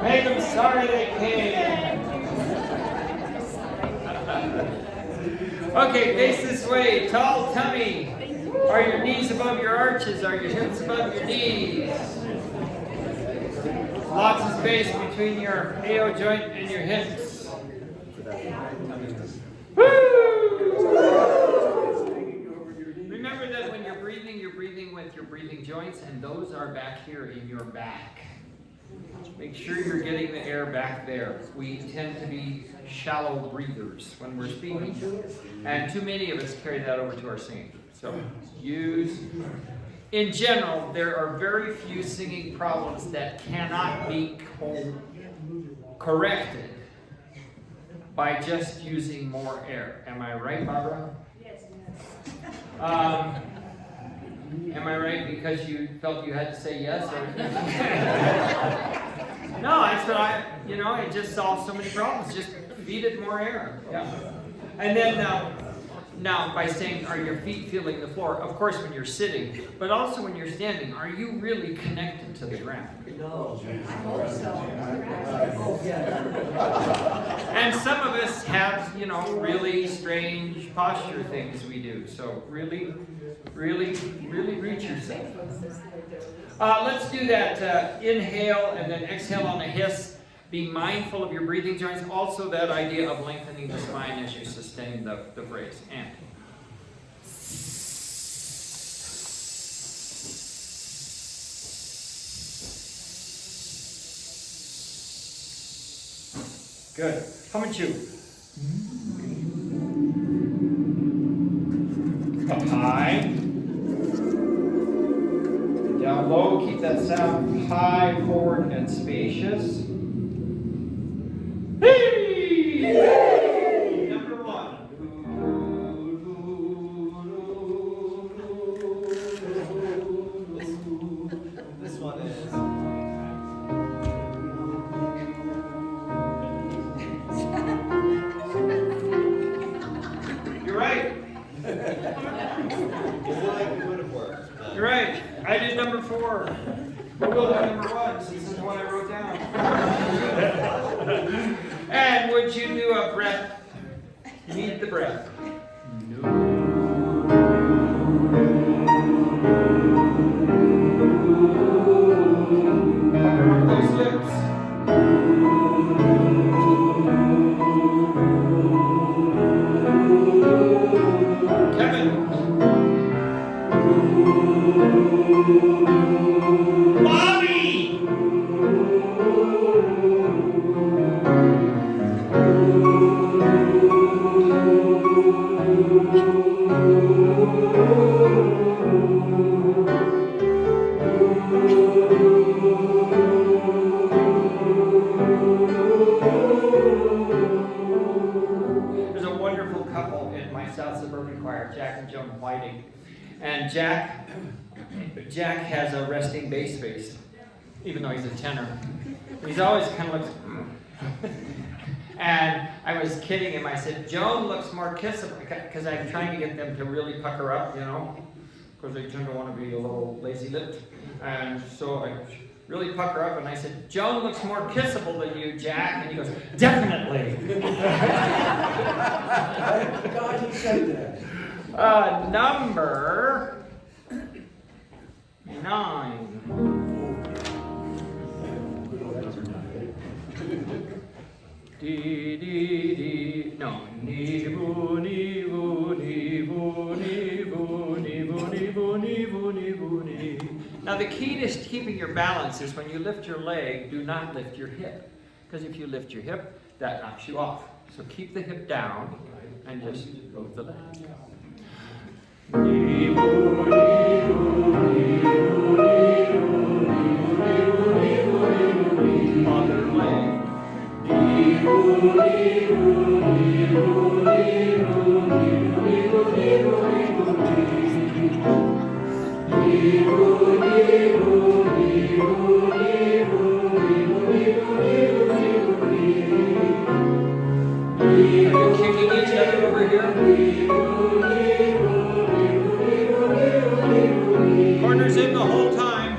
Make them sorry they came. Okay, face this way. Tall tummy. Are your knees above your arches? Are your hips above your knees? Lots of space between your AO joint and your hips. Woo! Remember that when you're breathing with your breathing joints, and those are back here in your back. Make sure you're getting the air back there. We tend to be shallow breathers when we're speaking, and too many of us carry that over to our singing. So in general, there are very few singing problems that cannot be corrected by just using more air. Am I right, Barbara? Yes. Am I right because you felt you had to say yes? Or no, that's what it just solves so many problems. Just feed it more air. Yeah. And then now by saying, are your feet feeling the floor? Of course, when you're sitting, but also when you're standing, are you really connected to the ground? No. I hope so. And some of us have, really strange posture things we do. So really reach yourself. Let's do that. Inhale and then exhale on a hiss. Be mindful of your breathing joints. Also that idea of lengthening the spine as you sustain the phrase. And. Good. Hum and chew. Up high. Down low. Keep that sound high, forward, and spacious. Hey! Number one. This one is. You're right. You're right. I did number 4. We'll go to number 1 since this is the one I wrote down. And would you do a breath? Need the breath. Pucker up those lips. Kevin. Bobby! There's a wonderful couple in my South Suburban choir, Jack and Joan Whiting. And Jack has a resting bass face, even though he's a tenor. He's always kind of looks. And I was kidding him. I said, Joan looks more kissable, because I'm trying to get them to really pucker up, because they tend to want to be a little lazy-lipped. And so I really pucker up, and I said, Joan looks more kissable than you, Jack. And he goes, definitely. God, he said that. Number 9. Dee dee dee. No. Nee boo nee boo nee boo nee boo nee boo nee boo nee boo nee boo nee. Now the key to keeping your balance is when you lift your leg, do not lift your hip. Because if you lift your hip, that knocks you off. So keep the hip down and just move the leg. Nee boo nee boo nee boo nee boo nee boo nee boo nee boo. Other leg. Kicking each other over here. Corners in the whole time.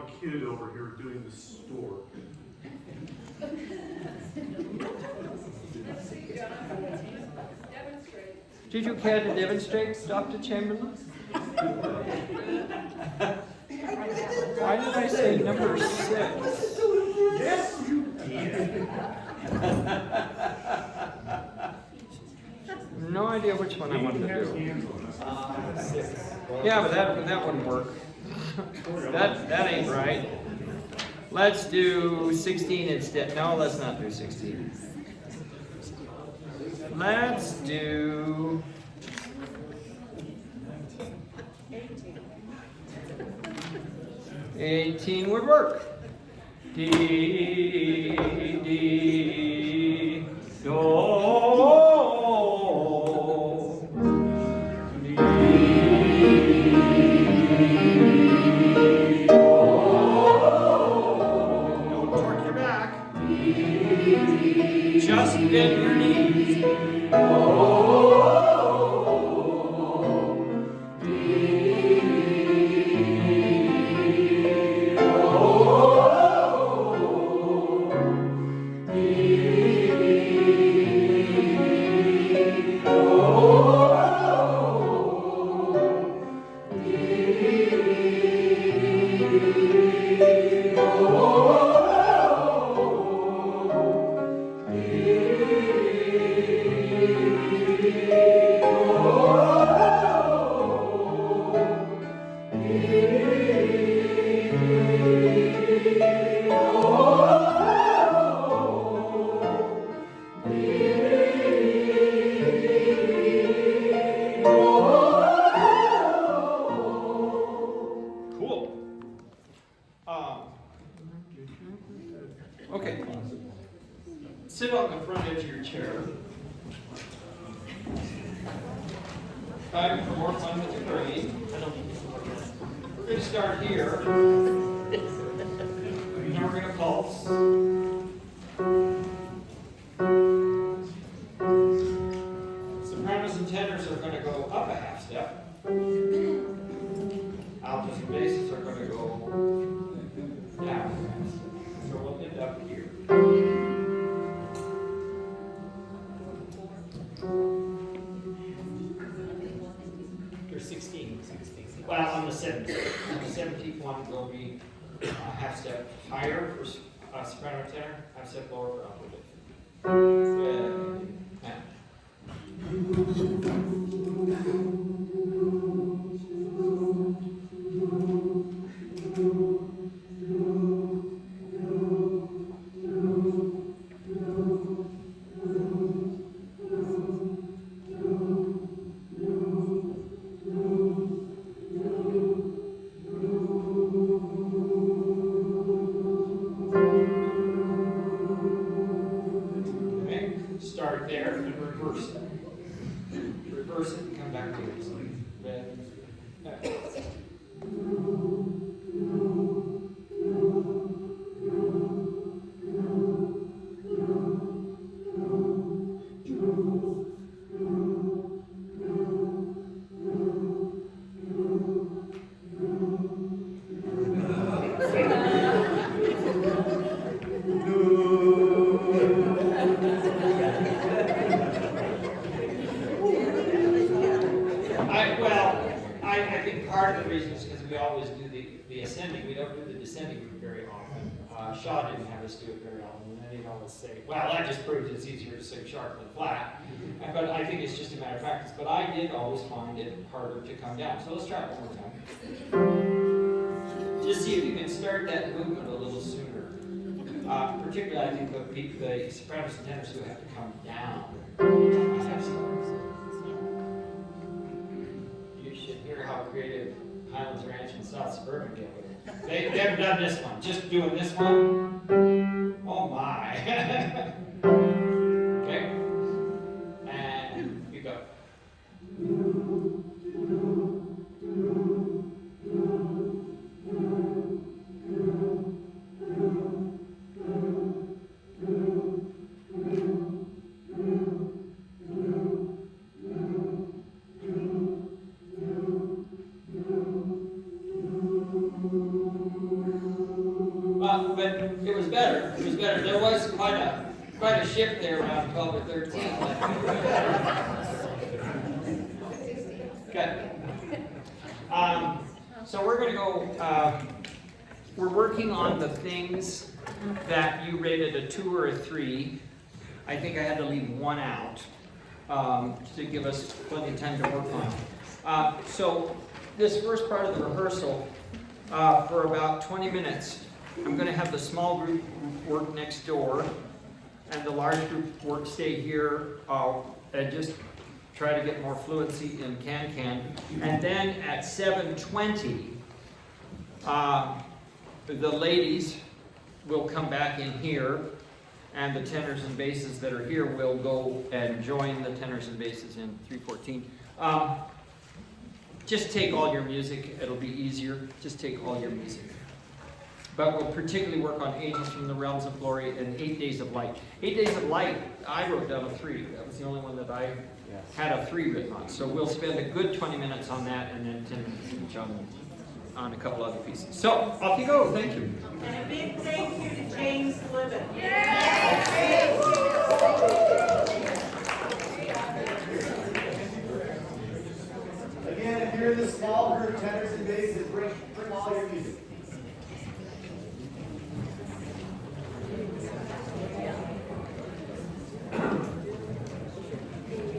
a kid over here doing the store. Did you care to demonstrate, Dr. Chamberlain? Why did I say number 6? Yes, you did. No idea which one I wanted to do. 6. Yeah, but that wouldn't work. That ain't right. Let's do 16 instead. No, let's not do 16. Let's do 18 would work. D, do, D, don't torque your back. Just bend your knees. Cool. Okay. Sit on the front edge of your chair. Time for more fun with the brain. We're going to start here. Now we're going to pulse. Sopranos and tenors are going to go up a half step. Altos and basses are going to go down. So we'll end up here. There's 16. Well, on the 17th. On the 17th one will be a half step higher for soprano tenor, half step lower for alto bass. Now. Start there and reverse it. Reverse it and come back to it. So then, I think part of the reason is because we always do the ascending. We don't do the descending very often. Shaw didn't have us do it very often. And then he'd always say, well, that just proves it's easier to sing sharp than flat. But I think it's just a matter of practice. But I did always find it harder to come down. So let's try it one more time. Just see if you can start that movement a little sooner. Particularly, I think the sopranos and tenors who have to come down. You should hear how creative Highlands Ranch and South Suburban get with it. They haven't done this one. Just doing this one. Oh my. Okay. And you go. better. There was quite a shift there around 12 or 13. Okay. So we're going to go, we're working on the things that you rated a 2 or a 3. I think I had to leave 1 out to give us plenty of time to work on. So this first part of the rehearsal, for about 20 minutes, I'm going to have the small group work next door, and the large group work stay here, and just try to get more fluency in can. And then at 7:20, the ladies will come back in here, and the tenors and basses that are here will go and join the tenors and basses in 314. Just take all your music, it'll be easier. Just take all your music. But we'll particularly work on Angels from the Realms of Glory and 8 Days of Light. 8 Days of Light, I wrote down a 3. That was the only one that I had a 3 written on. So we'll spend a good 20 minutes on that, and then 10 minutes each on a couple other pieces. So, off you go. Thank you. And a big thank you to James Livett. Again, if you're in the small group, tenors and basses, bring all your music.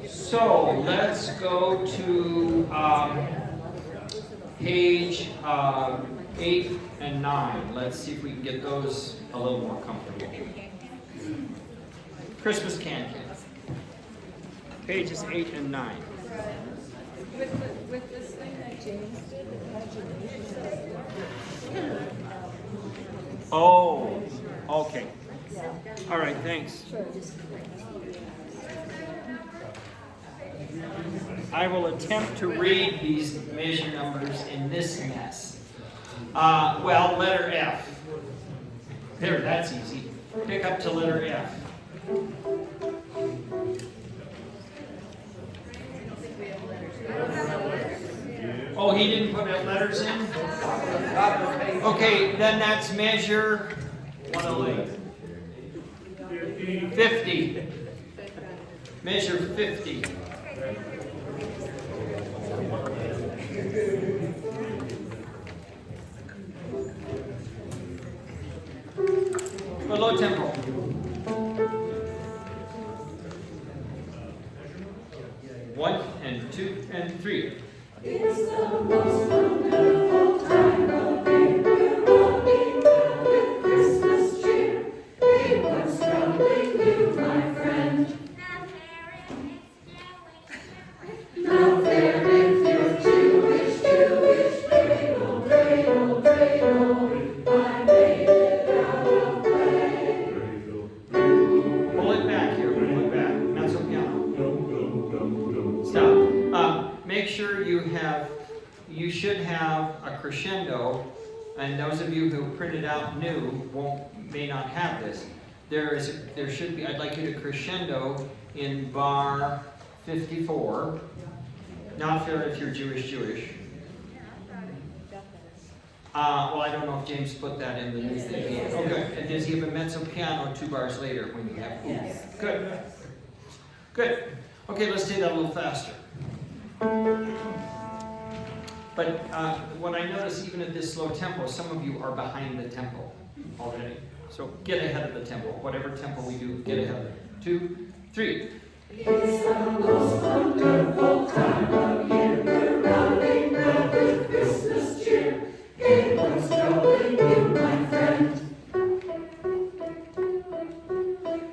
So, let's go to page 8 and 9. Let's see if we can get those a little more comfortable. Christmas Can. Pages 8 and 9. With this thing that James did, the imagination. Oh, okay. All right, thanks. I will attempt to read these measure numbers in this mess. Well, letter F. There, that's easy. Pick up to letter F. Oh, he didn't put letters in? Okay, then that's measure 50. Measure 50. A low tempo. 1 and 2 and 3. It's the most wonderful time of year. We're rolling down with Christmas cheer. Hey, what's troubling you, my friend? Not there if you're Jewish. Dreidel, dreidel, dreidel. I made it out of clay. Pull it back here. Pull it back. Mezzo piano. Stop. Make sure you should have a crescendo, and those of you who printed out new may not have this. There should be, I'd like you to crescendo in bar 54. Not fair if you're Jewish. Well, I don't know if James put that in the new thing. Okay, and does he have a mezzo piano 2 bars later when you have? Yes. Good. Okay, let's do that a little faster. But what I notice, even at this slow tempo, some of you are behind the tempo already. So get ahead of the tempo. Whatever tempo we do, get ahead of it. 2, 3. It's the most wonderful time of year. We're rolling round with Christmas cheer. Hey, what's troubling you, my friend?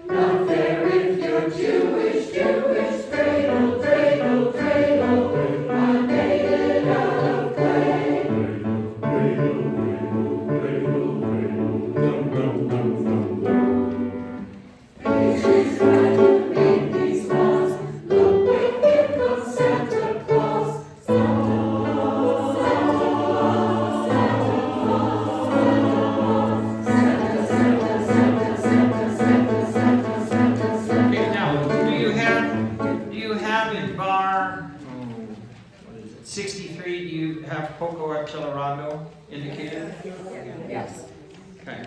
Not there if you're Jewish. Dreidel, dreidel, dreidel. I made it out of clay. She's trying to make these laws. Look, wait, here comes Santa Claus. Okay, now, do you have in bar, what is it, 63, do you have Poco Accelerando indicated? Yes. Okay.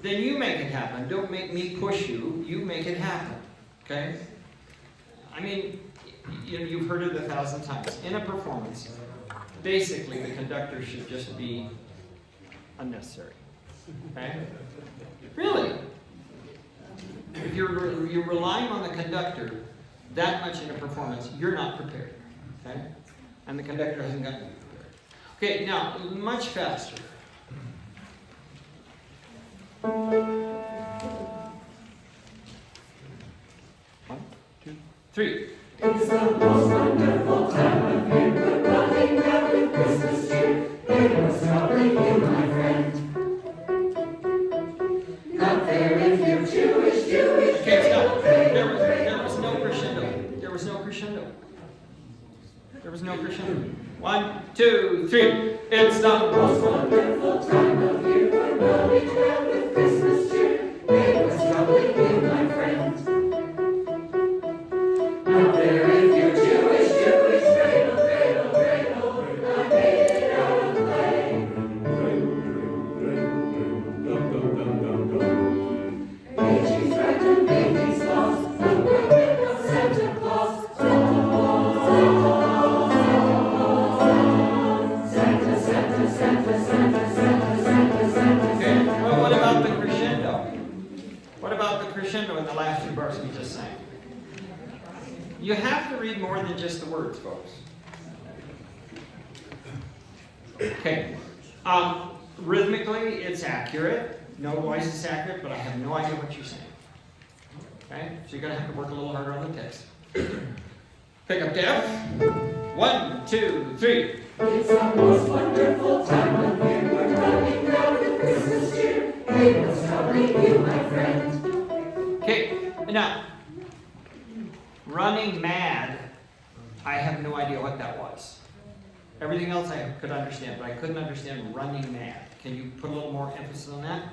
then you make it happen. Don't make me push you. You make it happen. Okay? I mean, you've heard it 1,000 times. In a performance, basically the conductor should just be unnecessary. Okay? Really? If you're relying on the conductor that much in a performance, you're not prepared. Okay? And the conductor hasn't gotten you prepared. Okay, now, much faster. 1, 2, 3. It's the most wonderful time of year. We're running out with Christmas cheer. It was troubling you, my friend. Not very few Jewish. Okay, stop. There was no crescendo. There was no crescendo. There was no crescendo. 1, 2, 3. It's the most Wonderful time of year. We're running out with Christmas cheer. It was troubling you, my friend. Not very few Jewish. Cradle, cradle, cradle. I made it out of clay. She's tried to make these laws. Look where here comes Santa Claus. Okay, well, what about the crescendo? What about the crescendo in the last 2 bars we just sang? You have to read more than just the words, folks. Okay. Rhythmically, it's accurate. Note-wise, it's accurate, but I have no idea what you're saying. Okay? So you're going to have to work a little harder on the text. Pick up to F. 1, 2, 3. It's the most wonderful time of year. We're running out with Christmas cheer. It was troubling you, my friend. Okay, now, running mad, I have no idea what that was. Everything else I could understand, but I couldn't understand running mad. Can you put a little more emphasis on that?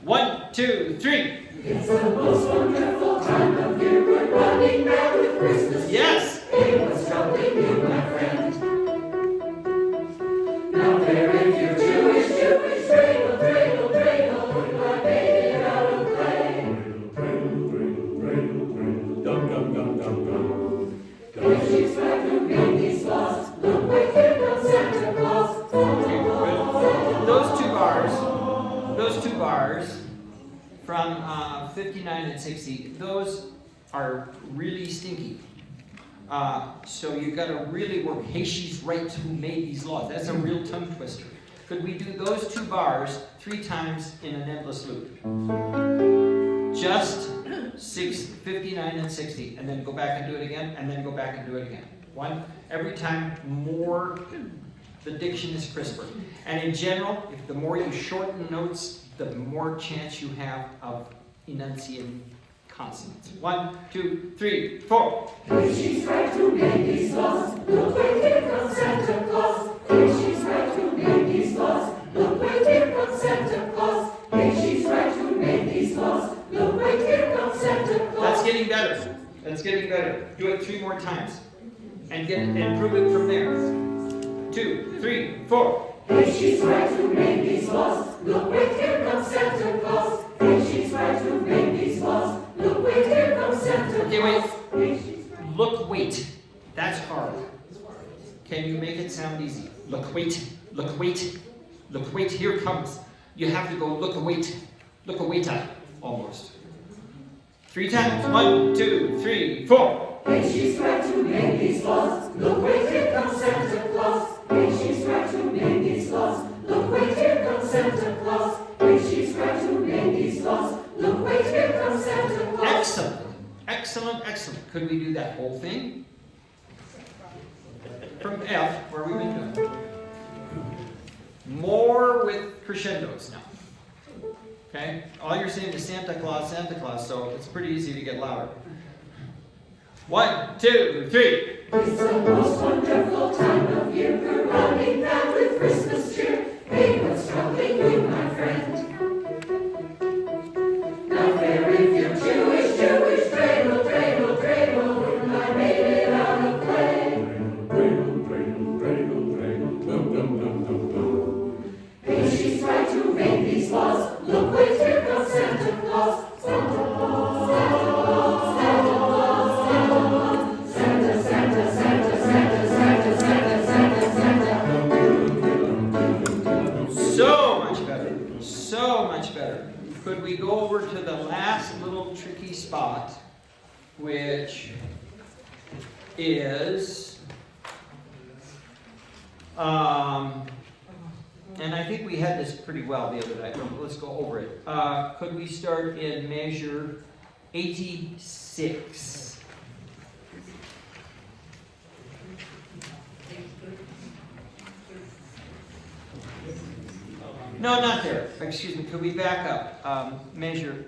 1, 2, 3. It's the most wonderful time of year. We're running mad with Christmas cheer. Yes! It was troubling you, my friend. Now very few Jewish. Cradle, cradle, cradle. I made it out of clay. And she's tried to make these laws. Look where here comes Santa Claus. Those two bars from 59 and 60, those are really stinky. So you've got to really work. Hey, she's right who made these laws. That's a real tongue twister. Could we do those 2 bars 3 times in an endless loop? Just 59 and 60, and then go back and do it again, and then go back and do it again. One, every time more, the diction is crisper. And in general, if the more you shorten notes, the more chance you have of enunciating consonants. 1, 2, 3, 4. And she's tried to make these laws. Look where here comes Santa Claus. And she's tried to make these laws. Look where here comes Santa Claus. And she's tried to make these laws. Look where here comes Santa Claus. That's getting better. That's getting better. Do it 3 more times. And improve it from there. 2, 3, 4. And she's tried to make these laws. Look where here comes Santa Claus. And she's tried to make these laws. Look where here comes Santa Claus. Okay, wait. And she's Look, wait. That's hard. Can you make it sound easy? Look, wait. Look, wait. Look, wait. Here it comes. You have to go, look, wait. Look, waiter. Almost. 3 times. 1, 2, 3, 4. And she's tried to make these laws. Look where here comes Santa Claus. And she's tried to make these laws. Look where here comes Santa Claus. And she's tried to make these laws. Look where here comes Santa Claus. Excellent. Excellent, excellent. Could we do that whole thing? From F, where we've been doing. More with crescendos now. Okay? All you're saying is Santa Claus, so it's pretty easy to get louder. 1, 2, 3. It's the most wonderful time of year. We're running mad with Christmas cheer. Hey, what's troubling you, my friend? Now very few Jewish. Cradle, cradle, cradle. I made it out of clay. And she's tried to make these laws. Look where here comes could we go over to the last little tricky spot, which is, and I think we had this pretty well the other night. Let's go over it. Could we start in measure 86? No, not there. Excuse me. Could we back up? Measure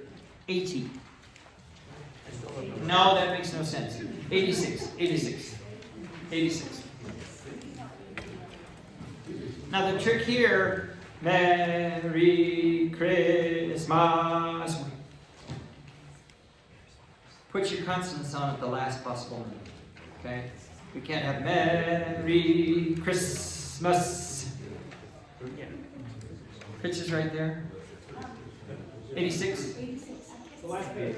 80. No, that makes no sense. 86. 86. 86. Now the trick here, Merry Christmas. Put your consonants on at the last possible moment. Okay? We can't have Merry Christmas. Pitch is right there. 86. The last page.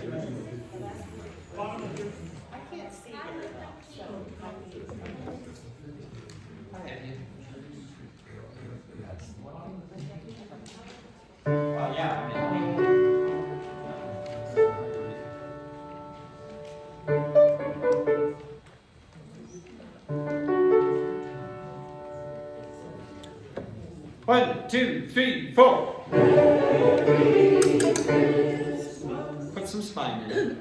Well, yeah, I mean. One, two, three, four. Put some spine in it.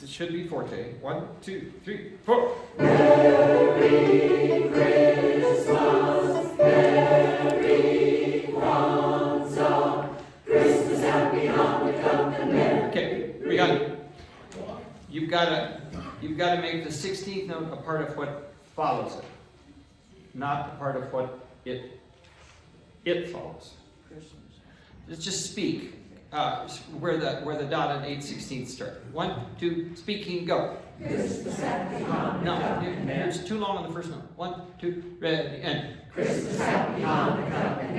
It should be forte. 1, 2, 3, 4. Merry Christmas, Merry Kwanzaa, Christmas, Happy Hanukkah, and Merry. Okay, we got it. You've got to make the 16th note a part of what follows it, not a part of what it follows. Let's just speak. Where the dot and 8/16 start. 1, 2, speaking, go. Christmas, Happy Hanukkah. No, it's too long on the first note. 1, 2, ready, and. Christmas, Happy Hanukkah, and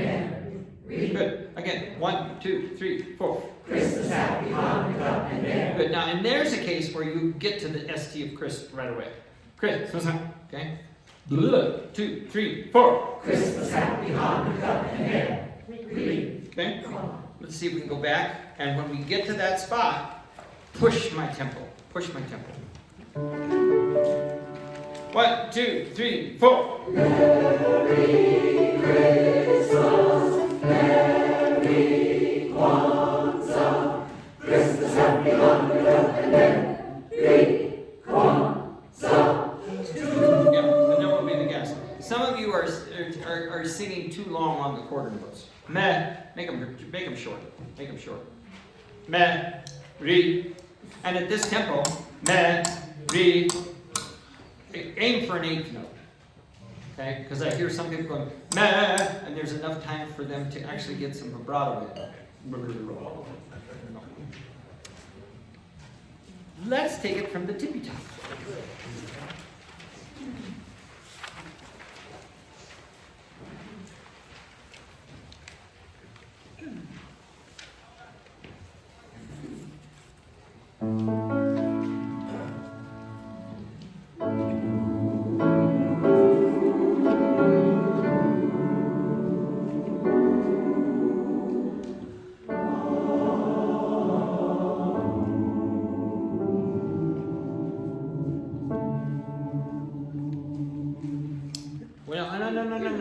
Merry. Good. Again. 1, 2, 3, 4. Christmas, Happy Hanukkah, and Merry. Good. Now, and there's a case where you get to the ST of Chris right away. Chris. Okay. 2, 3, 4. Christmas, Happy Hanukkah, and Merry. Okay. Let's see if we can go back, and when we get to that spot, push my tempo. Push my tempo. 1, 2, 3, 4. Merry Christmas, Merry Kwanzaa, Christmas, Happy Hanukkah, and Merry Kwanzaa. Yeah, and then will be the guess. Some of you are singing too long on the quarter notes. Meh, make them short. Make them short. Meh, re, and at this tempo, meh, re. Aim for an 8th note. Okay, because I hear some people going meh, and there's enough time for them to actually get some vibrato in. Let's take it from the tippy top.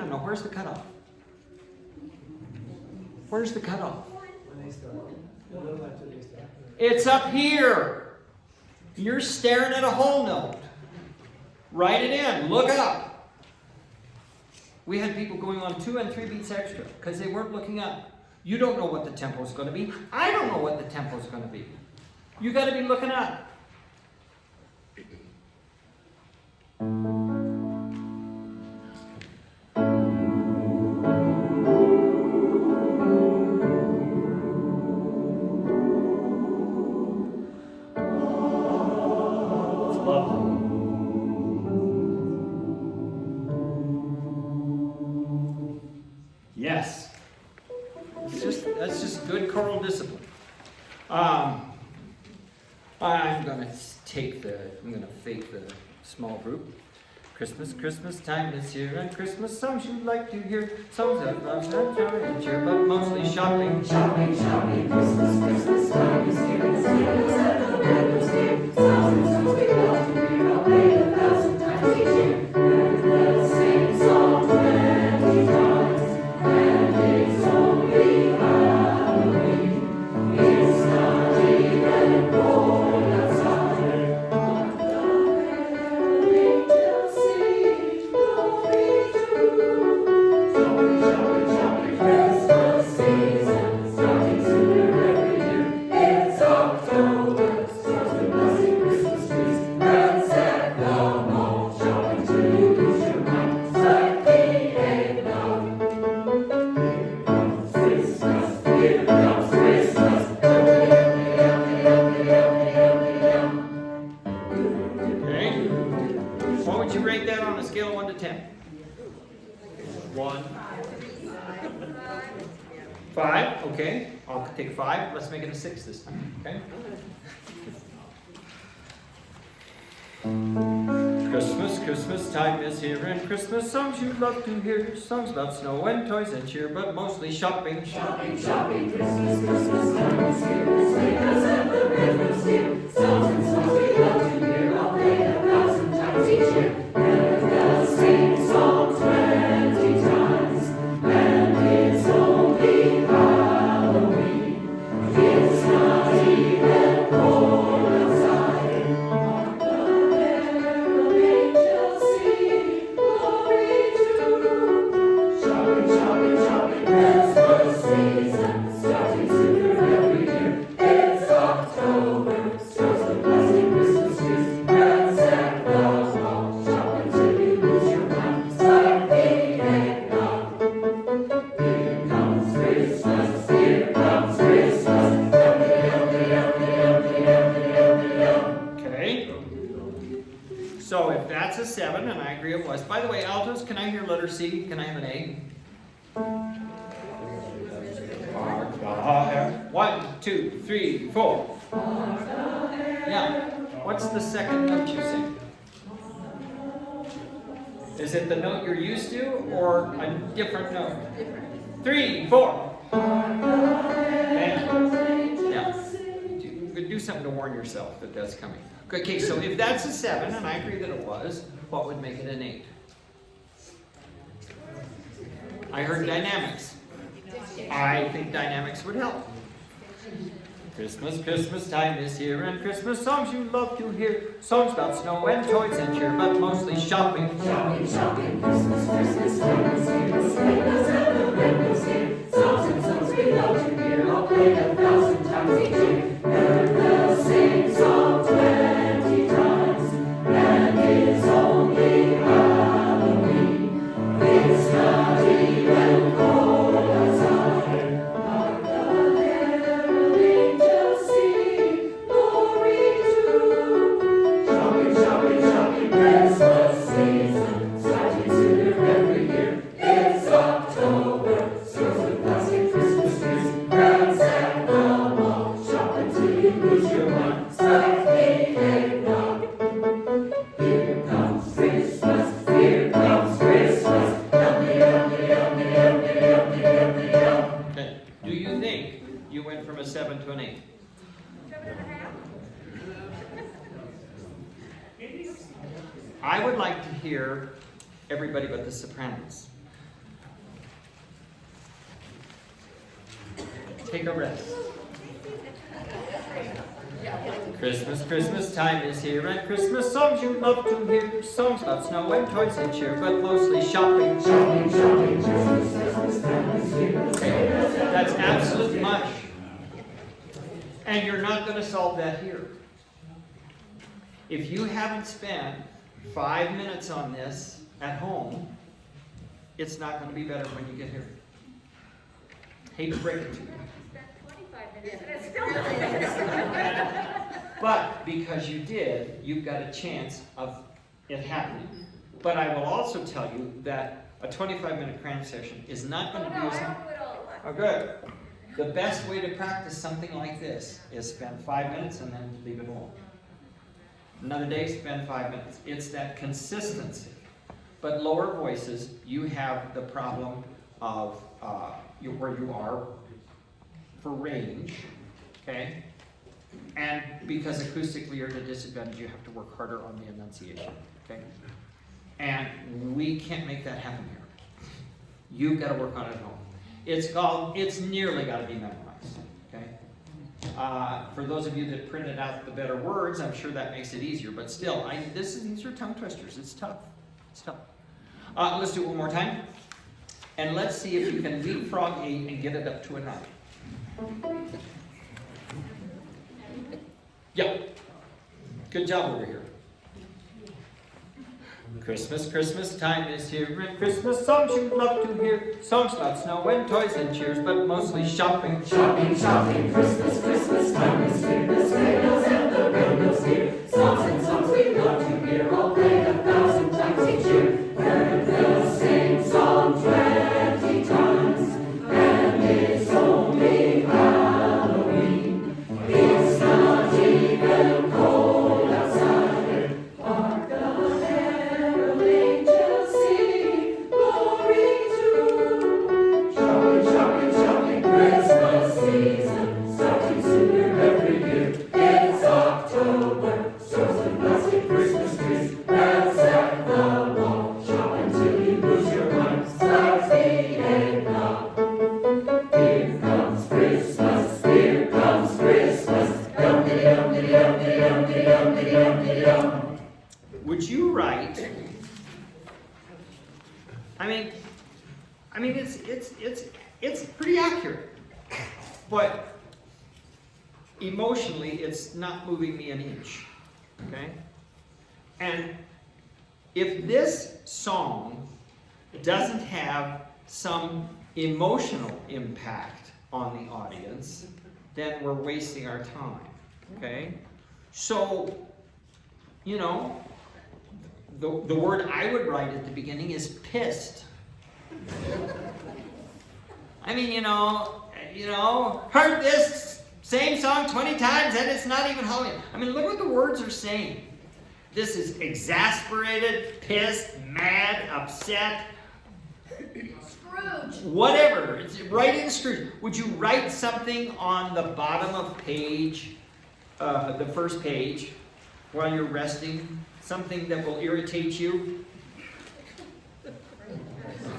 No. Where's the cutoff? Where's the cutoff? It's up here. You're staring at a whole note. Write it in. Look up. We had people going on 2 and 3 beats extra because they weren't looking up. You don't know what the tempo is going to be. I don't know what the tempo is going to be. You got to be looking up. Yes. That's just good choral discipline. I'm gonna fake the small group. Christmas, Christmas time is here, and Christmas songs you'd like to hear. Songs of love and joy and cheer, but mostly shopping. Shopping, shopping, Christmas, Christmas time is here. The singles and the windows dear. Songs and songs we love to hear. I'll play 1,000 times each year. And we'll sing song 20 times. And it's only Halloween. It's not even cold outside. On the merry angels sing, glory to. Shopping, shopping, shopping, Christmas season, starting sooner every year. It's October, starts with blessing Christmas trees. Friends at the mall, shopping till you lose your mind. Suck the eggnog. Here comes Christmas, here comes Christmas. Okay. What would you rate that on a scale of 1 to 10? 1. 5, okay. I'll take 5. Let's make it a 6 this time, okay? Christmas, Christmas time is here, and Christmas songs you love to hear. Songs about snow and toys and cheer, but mostly shopping. Shopping, shopping, Christmas, Christmas time is here. The singers and the riddles dear. Songs and songs we love to hear. I'll play 1,000 times each year. And they'll sing song 20 times. And it's only Halloween. It's not even cold outside. On the herald angels sing, glory to. Shopping, shopping, shopping, Christmas season, starting sooner every year. It's October, starts with blessing Christmas trees. Friends at the mall, shopping till you lose your mind. Suck the eggnog. Here comes Christmas, here comes Christmas. Okay. So if that's a 7, and I agree it was. By the way, altos, can I hear letter C? Can I have an A? 1, 2, 3, 4. Yeah. What's the second note you sing? Is it the note you're used to, or a different note? 3, 4. Thank you. Yeah. Do something to warn yourself that that's coming. Okay, so if that's a 7, and I agree that it was, what would make it an 8? I heard dynamics. I think dynamics would help. Christmas, Christmas time is here, and Christmas songs you love to hear. Songs about snow and toys and cheer, but mostly shopping. Shopping, shopping, Christmas, Christmas time is here. The singers and the riddles dear. Songs and songs we love to hear. I'll play 1,000 times each year. And we'll sing song 20 times. And it's only Halloween. It's not even cold outside. On the herald angels sing, glory to. Shopping, shopping, shopping, Christmas season, starting sooner every year. It's October, starts with plastic Christmas trees. Friends at the mall, shopping till you lose your mind. Suck the eggnog. Here comes Christmas, here comes Christmas. Yummy, yummy, yummy, yummy, yummy, yummy, yum. Okay. Do you think you went from a 7 to an 8? 7.5. I would like to hear everybody but the sopranos. Take a rest. Christmas, Christmas time is here, and Christmas songs you love to hear. Songs about snow and toys and cheer, but mostly shopping. Shopping, shopping, Christmas, Christmas time is here. Okay, that's absolute mush. And you're not going to solve that here. If you haven't spent 5 minutes on this at home, it's not going to be better when you get here. Hate to break it to you. But because you did, you've got a chance of it happening. But I will also tell you that a 25-minute cram session is not going to be as... Oh, good. The best way to practice something like this is spend 5 minutes and then leave it alone. Another day, spend 5 minutes. It's that consistency. but lower voices, you have the problem of where you are for range, okay? And because acoustically you're at a disadvantage, you have to work harder on the enunciation, okay? And we can't make that happen here. You've got to work on it at home. It's nearly got to be memorized, okay? For those of you that printed out the better words, I'm sure that makes it easier, but still, these are tongue twisters. It's tough. It's tough. Let's do it one more time. And let's see if you can leapfrog 8 and get it up to a 9. Yeah. Good job over here. Christmas, Christmas time is here, and Christmas songs you love to hear. Songs about snow and toys and cheers, but mostly shopping. Shopping, shopping, Christmas, Christmas time is here. The sleigh bells and the reindeer's here. Songs and songs we love to hear, all played 1,000 times each year. Heard the same song 20 times, and it's only Halloween. It's not even cold outside. Hark the herald angels sing, glory to. Shopping, shopping, shopping, Christmas season, starting sooner every year. It's October, stores and plastic Christmas trees. That's at the mall. Shop until you lose your mind. Start the eggnog. Here comes Christmas. Here comes Christmas. Yum, diddy, yum, diddy, yum, diddy, yum, diddy, yum, diddy, yum, diddy, yum. Would you write? I mean, it's pretty accurate, but emotionally, it's not moving me an inch. Okay, and if this song doesn't have some emotional impact on the audience, then we're wasting our time. Okay, so the word I would write at the beginning is pissed. I mean, heard this same song 20 times and it's not even Halloween. I mean, look what the words are saying. This is exasperated, pissed, mad, upset. Scrooge. Whatever. It's writing Scrooge. Would you write something on the bottom of page, the first page, while you're resting? Something that will irritate you?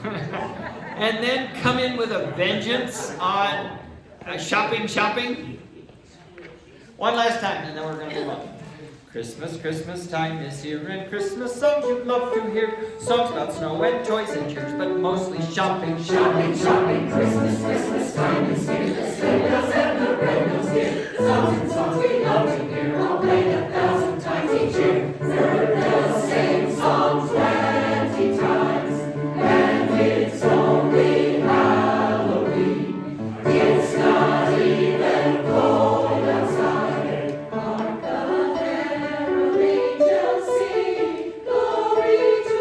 And then come in with a vengeance on shopping? One last time, and then we're going to move on. Christmas, Christmas time is here, and Christmas songs you love to hear. Songs about snow and toys and cheers, but mostly shopping. Shopping, shopping, Christmas, Christmas time is here. The sleigh bells and the reindeer's here. Songs and songs we love to hear, all played 1,000 times each year. Heard the same song 20 times, and it's only Halloween. It's not even cold outside. Hark the herald angels sing, glory to.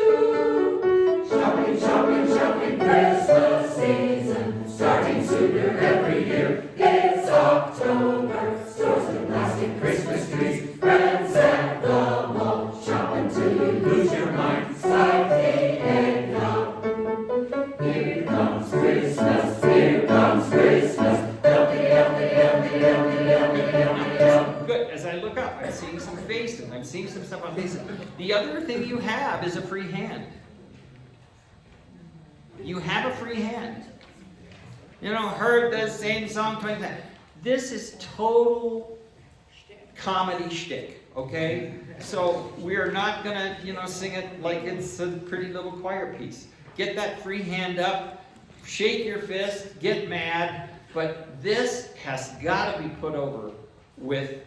Shopping, shopping, shopping, Christmas season, starting sooner every year. It's October, stores and plastic Christmas trees. Friends at the mall, shop until you lose your mind. Start the eggnog. Here comes Christmas, here comes Christmas. Yumpity, yumpity, yumpity, yumpity, yumpity, yumpity, yumpity. Good. As I look up, I'm seeing some faces. I'm seeing some stuff on faces. The other thing you have is a free hand. You have a free hand. Heard the same song 20 times. This is total comedy shtick, okay? So we are not gonna, sing it like it's a pretty little choir piece. Get that free hand up, shake your fist, get mad, but this has got to be put over with,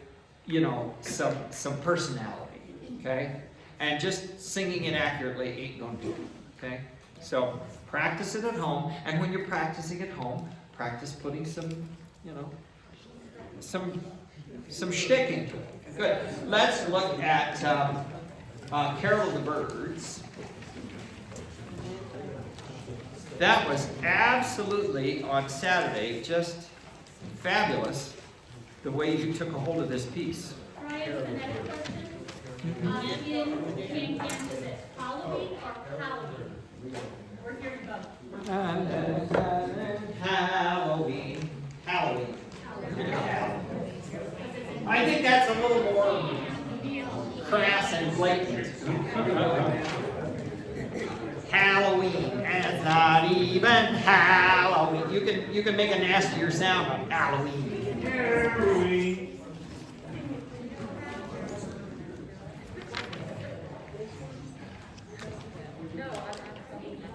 some personality, okay? And just singing it accurately ain't gonna do it, okay? So practice it at home, and when you're practicing at home, practice putting some shtick into it. Good. Let's look at Carol of the Birds. That was absolutely, on Saturday, just fabulous, the way you took a hold of this piece. Brian, another question. You didn't change the answer. Halloween or Halloween? We're here to vote. Halloween. Halloween. I think that's a little more crass and blatant. Halloween, and not even Halloween. You can make a nastier sound on Halloween. Halloween.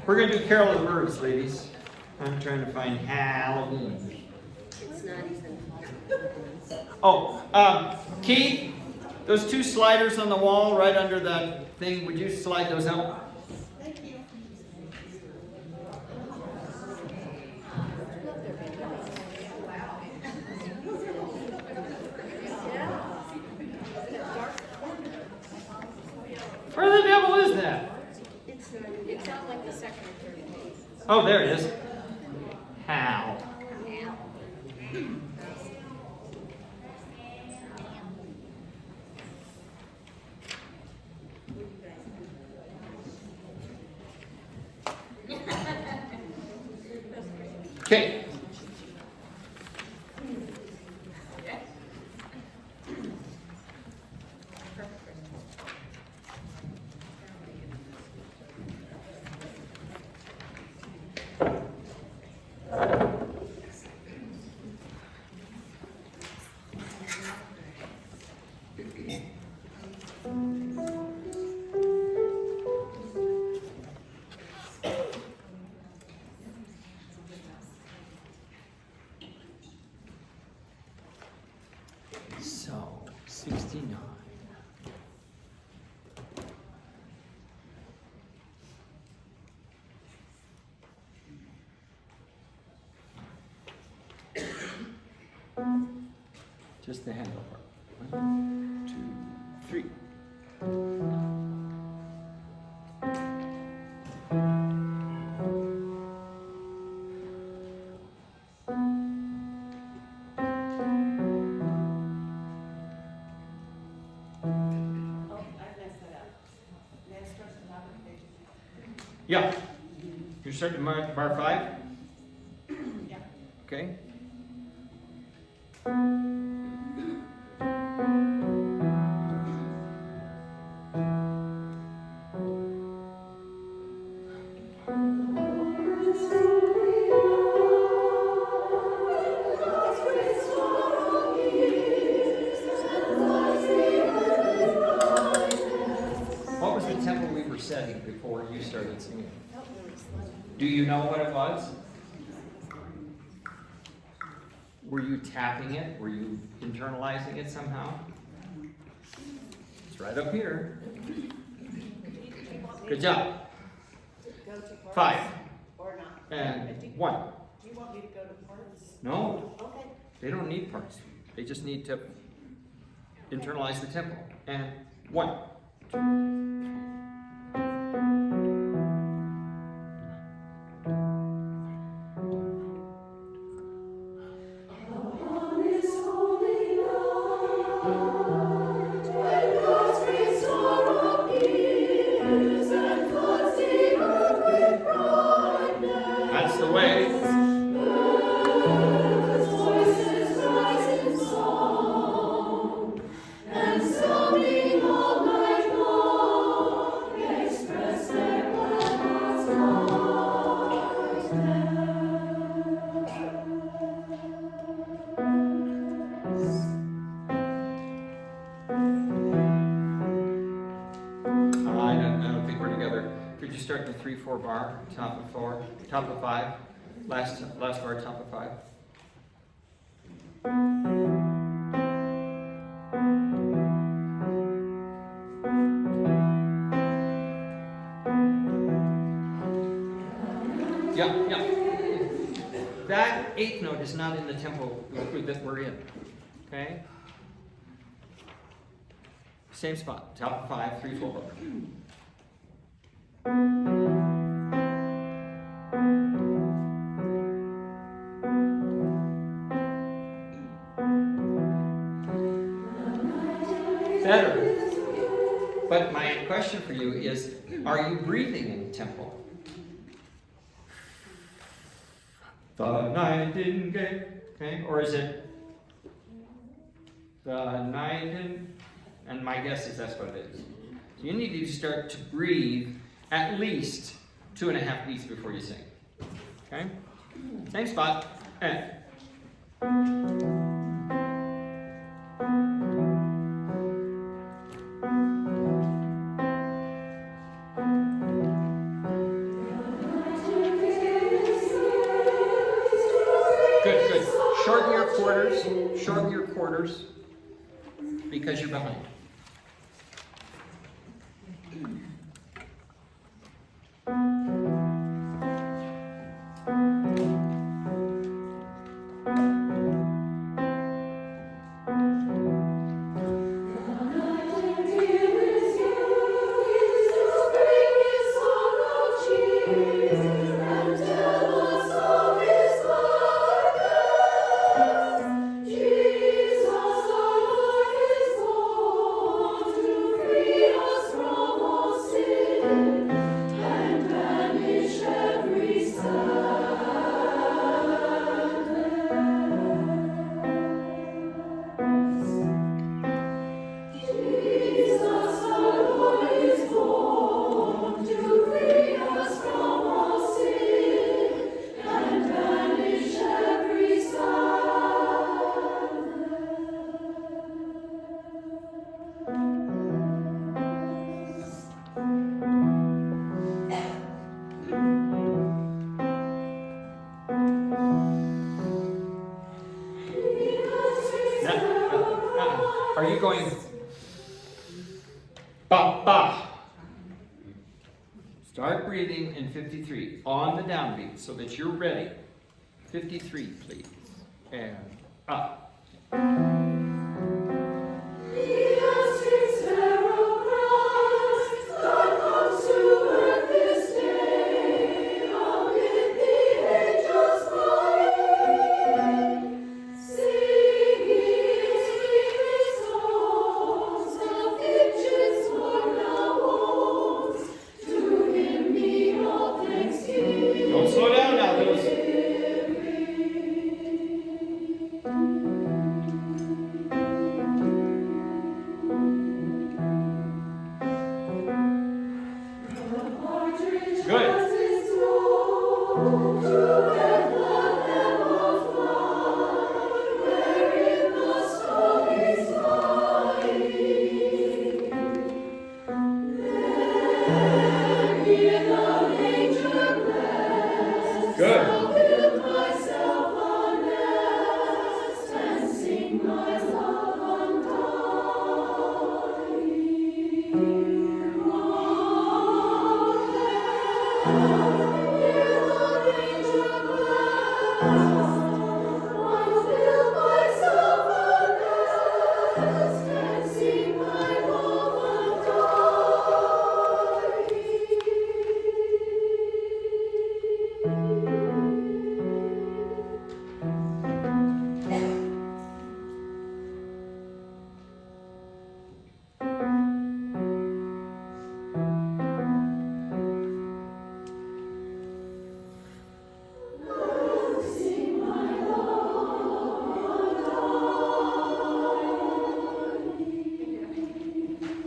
We're gonna do Carol of the Birds, ladies. I'm trying to find Halloween. It's not even. Oh, Keith, those two sliders on the wall right under that thing, would you slide those out? Where the devil is that? It's not like the second or third page. Oh, there it is. How? Okay. So, 69. Just the handle part. 1, 2, 3. Yeah. You're starting bar 5? Yeah. Okay. What was the tempo we were setting before you started singing? Do you know what it was? Were you tapping it? Were you internalizing it somehow? It's right up here. Good job. 5. Or not? And 1. Do you want me to go to parts? No, Okay. they don't need parts. They just need to internalize the tempo. And 1. On this holy night, when God's great sorrow appears and floods the earth with brightness, That's the way. birds' voices rise in song, and sounding all night long, express their glad hearts' I don't think we're together. Could you start the 3/4 bar, top of 4, top of 5, last bar, top of 5? Yeah, yeah. That 8th note is not in the tempo that we're in. Okay? Same spot, top of 5, 3/4 bar. Better. But my question for you is, are you breathing in tempo? The nightingale, okay? Or is it the nightingale? And my guess is that's what it is. So you need to start to breathe at least 2.5 beats before you sing. Okay? Same spot. And good, good. Shorten your quarters. Shorten your quarters because you're behind. Are you going ba ba? Start breathing in 53 on the downbeat so that you're ready. 53, please. And up. Don't slow down now, those. Good. Good.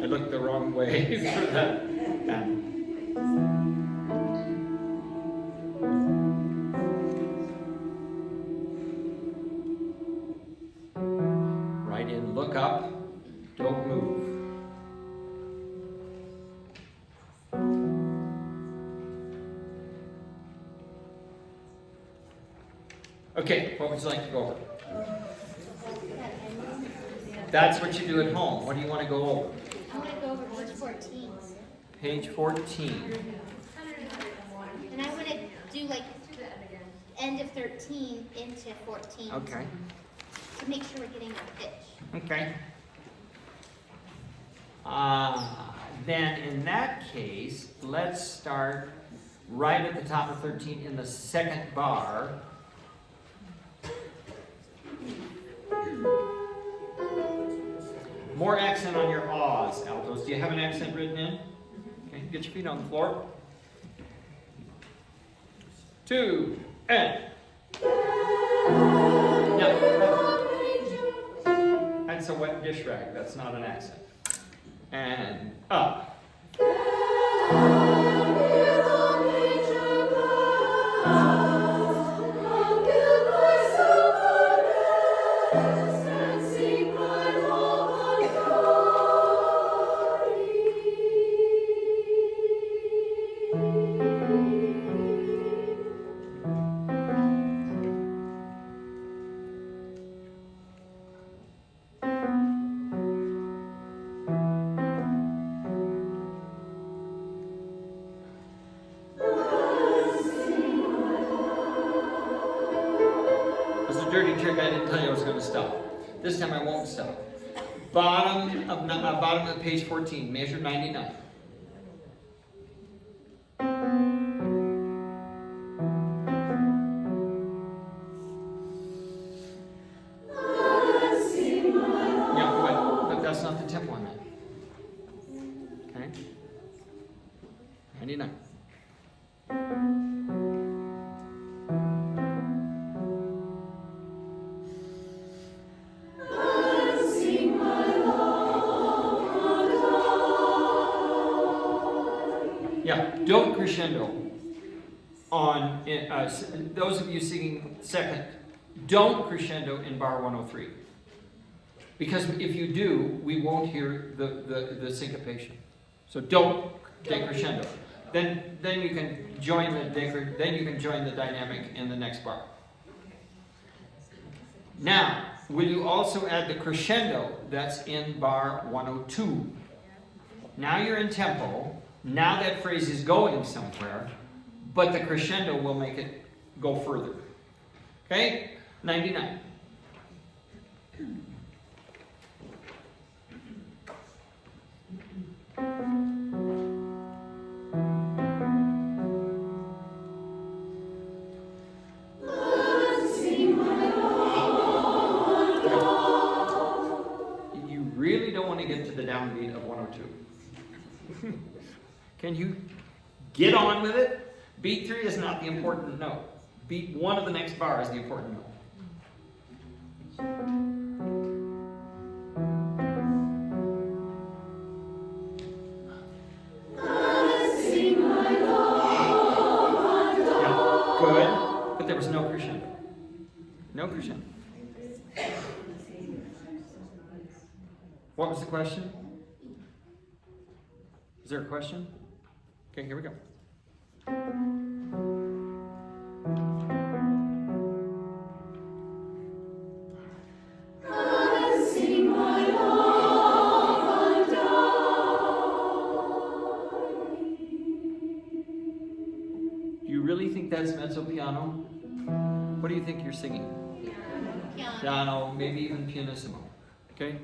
I looked the wrong way for that. Right in, look up, don't move. Okay, what would you like to go over? That's what you do at home. What do you want to go over? I want to go over page 14. Page 14. And I want to do like end of 13 into 14. Okay. To make sure we're getting our pitch. Okay. Then in that case, let's start right at the top of 13 in the second bar. More accent on your ahs, altos. Do you have an accent written in? Get your feet on the floor. 2, and. Now, that's a wet dish rag. That's not an accent. And up. Dirty trick, I didn't tell you I was going to stop. This time I won't stop. Bottom of page 14, measure 99. Yeah, but that's not the tempo on that. Okay? 99. Yeah, don't crescendo on, those of you singing second, don't crescendo in bar 103. Because if you do, we won't hear the syncopation. So don't take crescendo. Then you can join the dynamic in the next bar. Now, will you also add the crescendo that's in bar 102? Now you're in tempo. Now that phrase is going somewhere, but the crescendo will make it go further. Okay? 99. You really don't want to get to the downbeat of 102. Can you get on with it? Beat 3 is not the important note. Beat 1 of the next bar is the important note. Yeah, good. But there was no crescendo. No crescendo. What was the question? Is there a question? Okay, here we go. Do you really think that's mezzo piano? What do you think you're singing? Piano, maybe even pianissimo. Okay?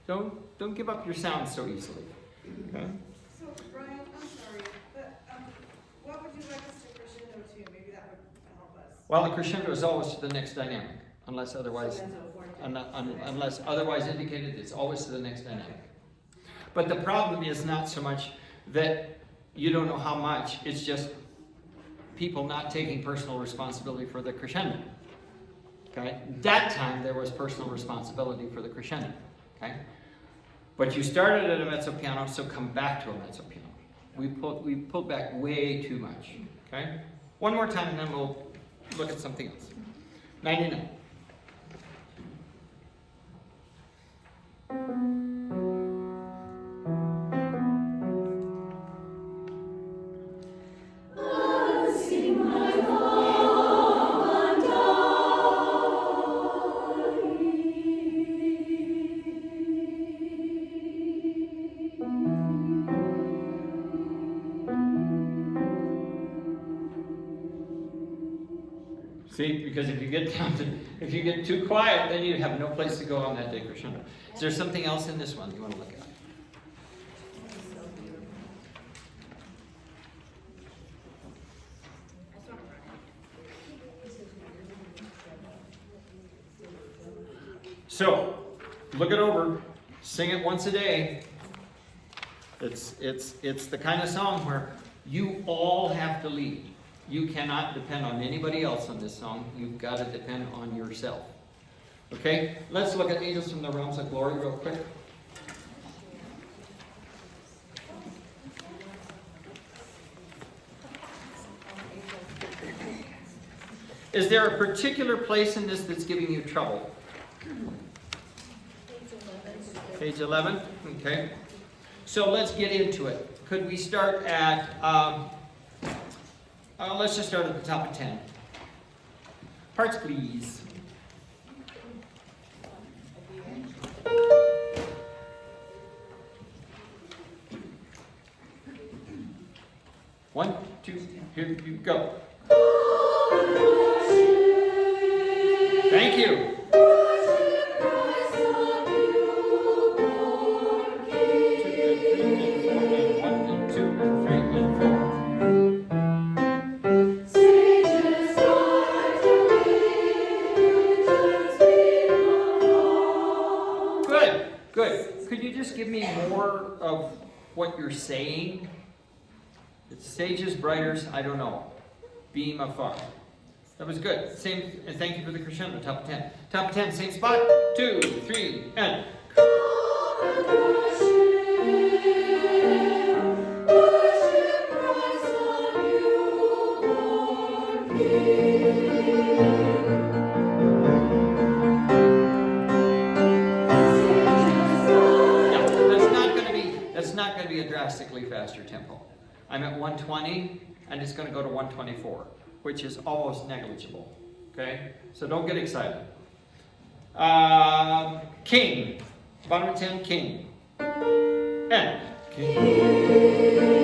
Don't give up your sound so easily. Okay? So, Brian, I'm sorry, but what would you like us to crescendo to? Maybe that would help us. Well, a crescendo is always to the next dynamic, unless otherwise indicated. It's always to the next dynamic. But the problem is not so much that you don't know how much; it's just people not taking personal responsibility for the crescendo. Okay, that time there was personal responsibility for the crescendo. Okay. But you started at a mezzo piano, so come back to a mezzo piano. We pulled back way too much. Okay? One more time and then we'll look at something else. 99. See, because if you get too quiet, then you have no place to go on that decrescendo. Is there something else in this one you want to look at? So, look it over. Sing it once a day. It's the kind of song where you all have to lead. You cannot depend on anybody else on this song. You've got to depend on yourself. Okay? Let's look at Angels from the Realms of Glory real quick. Is there a particular place in this that's giving you trouble? Page 11. Okay. So let's get into it. Could we start at, let's just start at the top of 10. Parts, please. One, two, here you go. Thank you. Good. Could you just give me more of what you're saying? It's sages, brighters, I don't know. Beam afar. That was good. Same, and thank you for the crescendo. Top of 10. Top of 10, same spot. 2, 3, and. That's not going to be a drastically faster tempo. I'm at 120, and it's going to go to 124, which is almost negligible. Okay? So don't get excited. King. Bottom of 10, King. And King.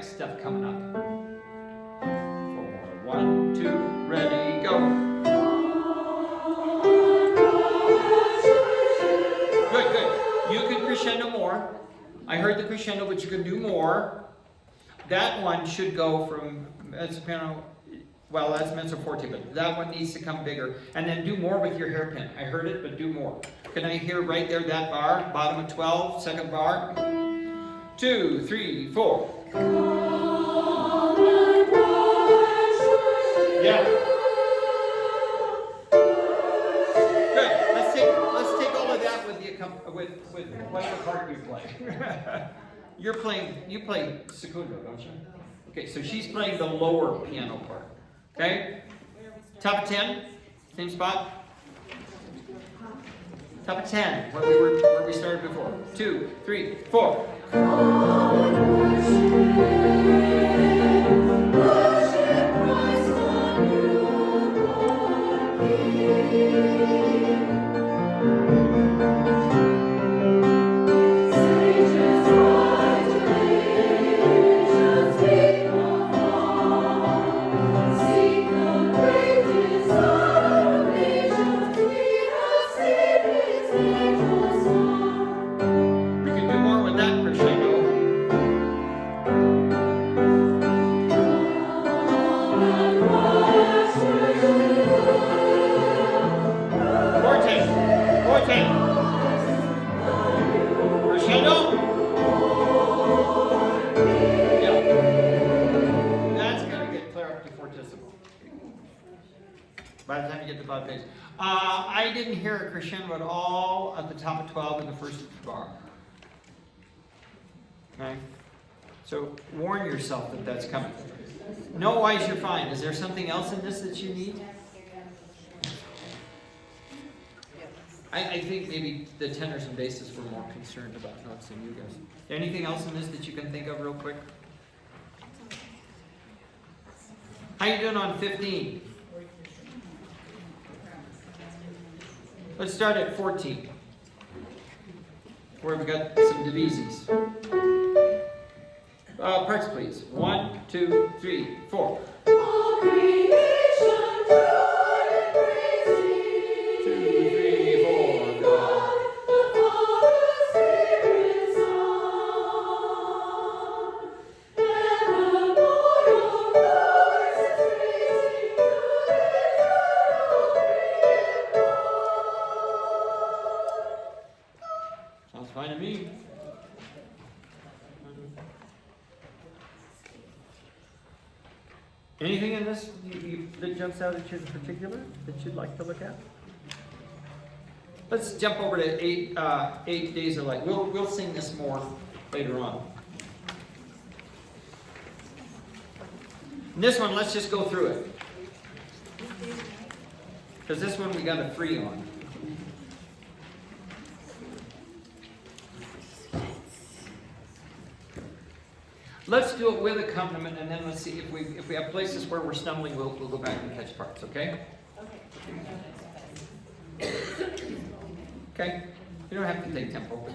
Stuff coming up. 4, 1, 2, ready, go. Good. You can crescendo more. I heard the crescendo, but you can do more. That one should go from mezzo-piano. Well, that's mezzo forte, but that one needs to come bigger. And then do more with your hairpin. I heard it, but do more. Can I hear right there that bar? Bottom of 12, second bar. 2, 3, 4. Yeah. Good. Let's take all of that with whatever part you play. You play secundo, don't you? Okay, so she's playing the lower piano part. Okay? Top of 10, same spot. Top of 10, where we started before. 2, 3, 4. By the time you get to bottom page. I didn't hear a crescendo at all at the top of 12 in the first bar. Okay? So warn yourself that that's coming. Note-wise, you're fine. Is there something else in this that you need? I think maybe the tenors and basses were more concerned about notes than you guys. Anything else in this that you can think of real quick? How you doing on 15? Let's start at 14, where we got some divises. Parts, please. 1, 2, 3, 4. All creation joy and praise thee. and me. Anything in this that jumps out at you in particular that you'd like to look at? Let's jump over to 8 Days of Light. We'll sing this more later on. And this one, let's just go through it. Because this one we got a free on. Let's do it with accompaniment, and then let's see if we have places where we're stumbling, we'll go back and catch parts, okay? Okay? You don't have to take tempo.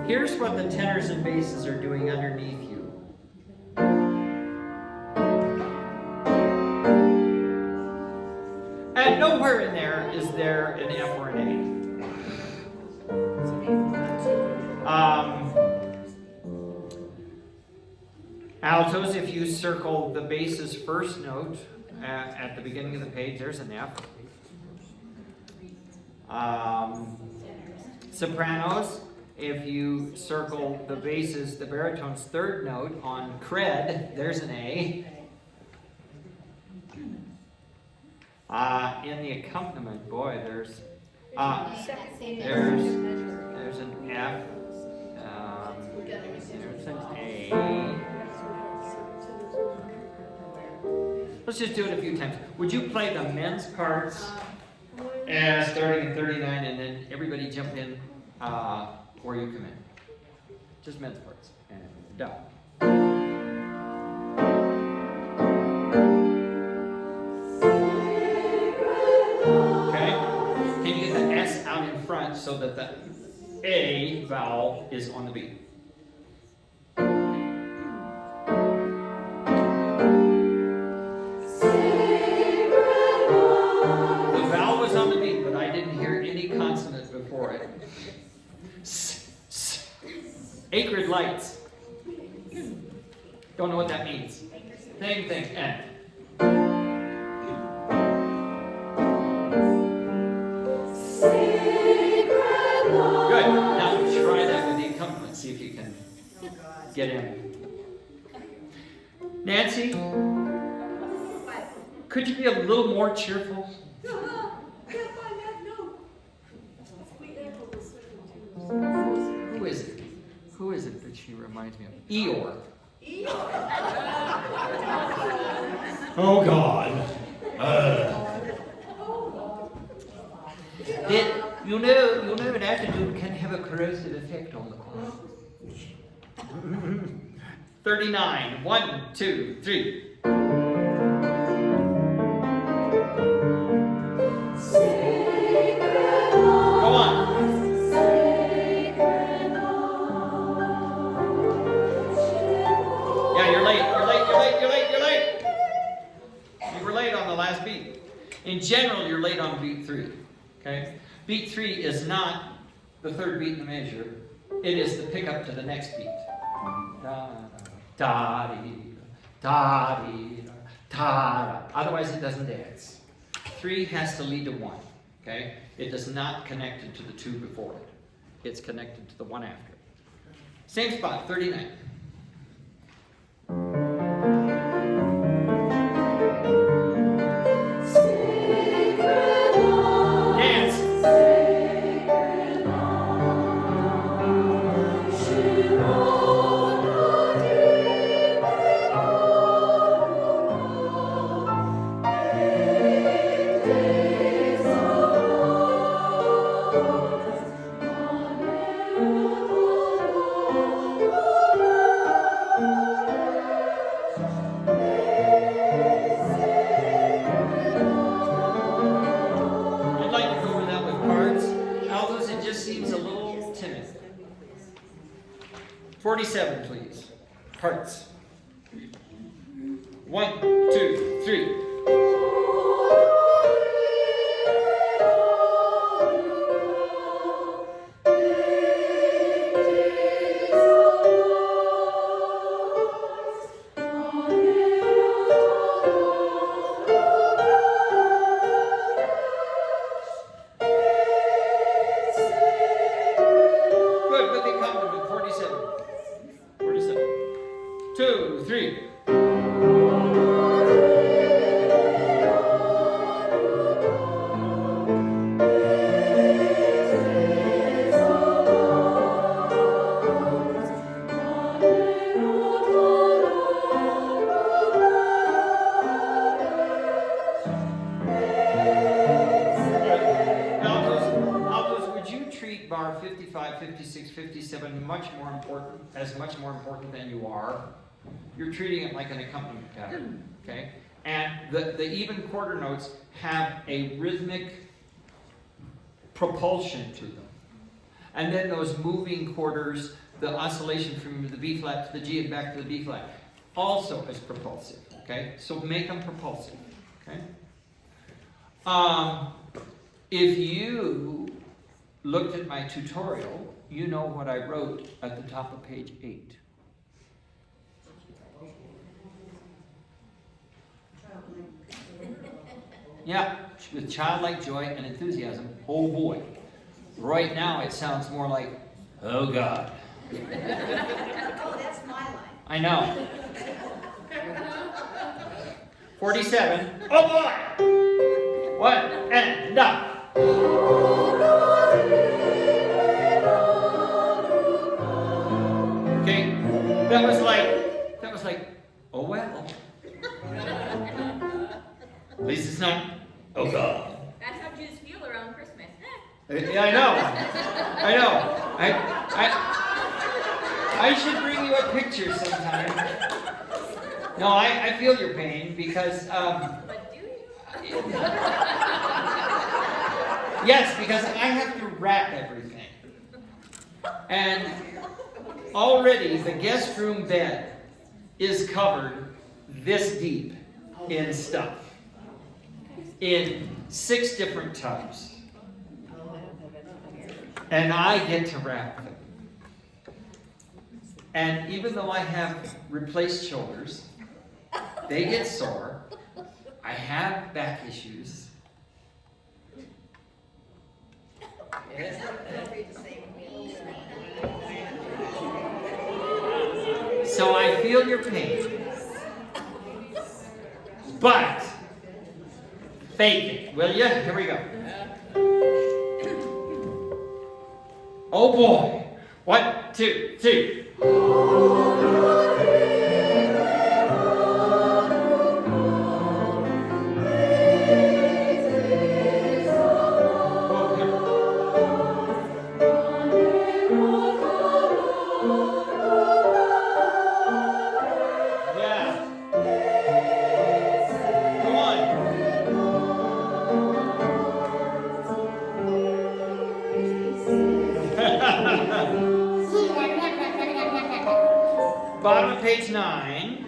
Here's what the tenors and basses are doing underneath you. And nowhere in there is there an F or an A. Altos, if you circle the bass's first note at the beginning of the page, there's an F. Sopranos, if you circle the bass's, the baritone's third note on cred, there's an A. In the accompaniment, boy, there's an F. There's an A. Let's just do it a few times. Would you play the men's parts starting at 39, and then everybody jump in where you come in? Just men's parts. And down. Okay? Can you get the S out in front so that the A vowel is on the beat? Before it. Acrid lights. Don't know what that means. Same thing. N. Good. Now try that with the accompaniment. See if you can get in. Nancy, could you be a little more cheerful? Who is it that she reminds me of? Eeyore. Oh God. You know, an attitude can have a corrosive effect on the choir. 39. 1, 2, 3. Go on. You're late. You were late on the last beat. In general, you're late on beat 3. Okay? Beat 3 is not the third beat in the measure. It is the pickup to the next beat. Da, da, Da-dee-da, ta-da. Otherwise, it doesn't dance. 3 has to lead to 1. Okay? It does not connect it to the 2 before it. It's connected to the 1 after it. Same spot, 39. Dance. I'd like to go over that with parts. Altos, it just seems a little timid. 47, please. Parts. 1, 2, 3. Good, with the accompaniment. 47. 47. 2, 3. Altos, would you treat bar 55, 56, 57 much more important than you are? You're treating it like an accompaniment pattern, okay? And the even quarter notes have a rhythmic propulsion to them. And then those moving quarters, the oscillation from the B flat to the G and back to the B flat, also is propulsive, okay? So make them propulsive, okay? If you looked at my tutorial, you know what I wrote at the top of page 8. Yeah, with childlike joy and enthusiasm. Oh boy. Right now it sounds more like, oh God. Oh, that's my line. I know. 47. Oh boy! 1 and up. Okay, that was like, oh well. At least it's not, oh God. That's how Jews feel around Christmas. Yeah, I know. I know. I should bring you a picture sometime. No, I feel your pain because, But do you? yes, because I have to wrap everything. And already the guest room bed is covered this deep in stuff. In 6 different tubs. And I get to wrap them. And even though I have replaced shoulders, they get sore. I have back issues. So I feel your pain. But fake it, will you? Here we go. Oh boy. 1, 2, 3. Yeah. Come on. Bottom of page 9.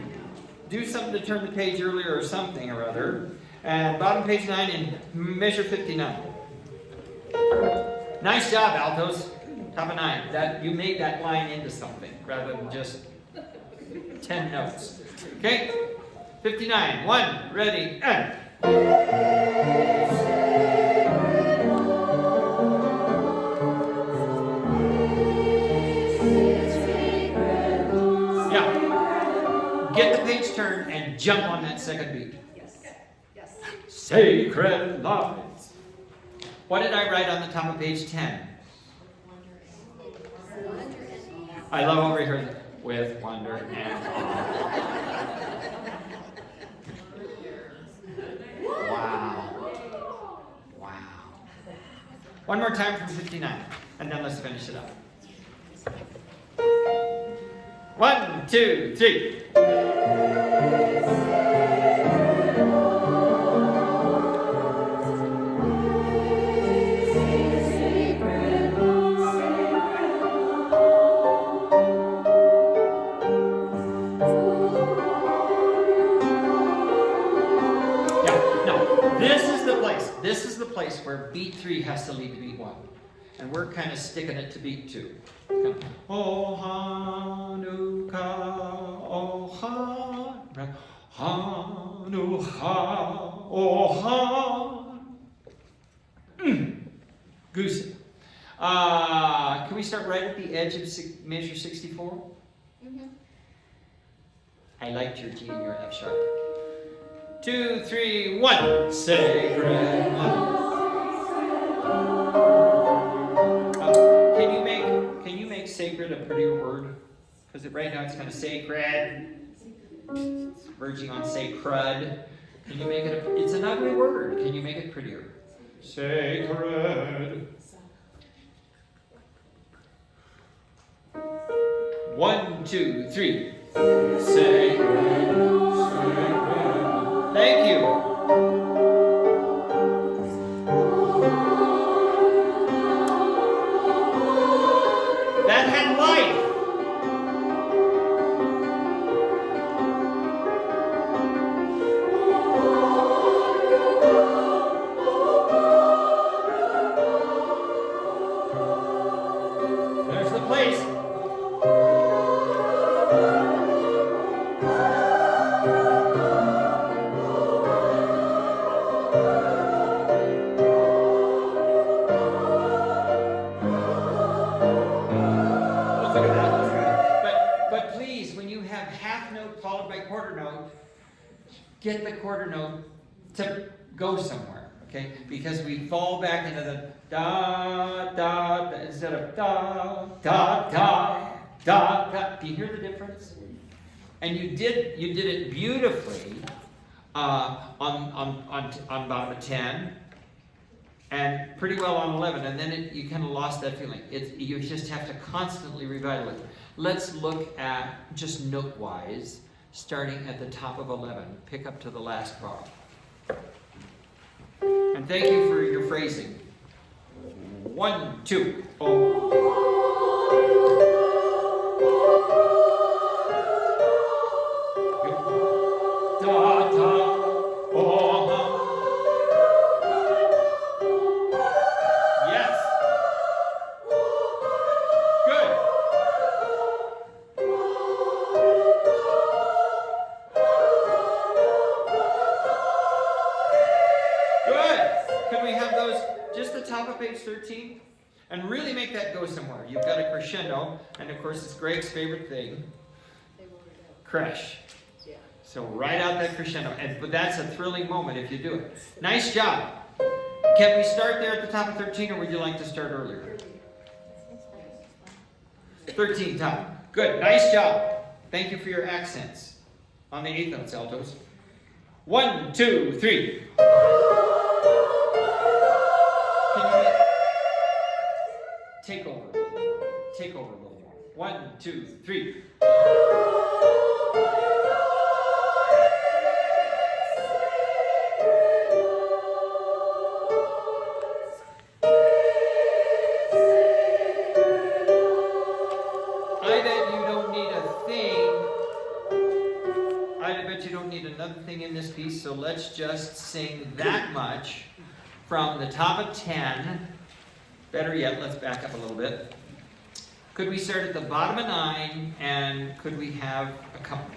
Do something to turn the page earlier or something or other. And bottom of page 9 and measure 59. Nice job, altos. Top of 9. That you made that line into something rather than just 10 notes. Okay, 59. 1, ready, and. Yeah. Get the page turned and jump on that second beat. Yes. Yes. Sacred lines. What did I write on the top of page 10? I love over here with wonder and awe. Wow. Wow. One more time from 59, and then let's finish it up. 1, 2, 3. This is the place where beat 3 has to lead to beat 1. And we're kind of sticking it to beat 2. Oh, Hanukkah, oh, Hanukkah, oh, Goosey. Can we start right at the edge of measure 64? Mm-hmm. I liked your G and your F sharp. 2, 3, 1. Sacred love. Can you make sacred a prettier word? Because right now it's kind of sacred. It's verging on sacred. Can you make it it's an ugly word. Can you make it prettier? Sacred. 1, 2, 3. Sacred. Thank you. That had life. There's the place. Get the quarter note to go somewhere, okay? Because we fall back into the da, da, da instead of da, da, da, da, da. Do you hear the difference? And you did it beautifully on bottom of 10 and pretty well on 11, and then you kind of lost that feeling. You just have to constantly revitalize it. Let's look at just note-wise. Starting at the top of 11, pick up to the last bar. And thank you for your phrasing. 1, 2, oh. Da, da, oh. Yes. Good. Just the top of page 13, and really make that go somewhere. You've got a crescendo, and of course it's Greg's favorite thing, crash. So write out that crescendo, but that's a thrilling moment if you do it. Nice job. Can we start there at the top of 13, or would you like to start earlier? 13 top. Good, nice job. Thank you for your accents on the 8th notes, altos. 1, 2, 3. Take over a little more. Take over a little more. 1, 2, 3. I bet you don't need a thing. I bet you don't need another thing in this piece, so let's just sing that much from the top of 10. Better yet, let's back up a little bit. Could we start at the bottom of 9, and could we have a couple?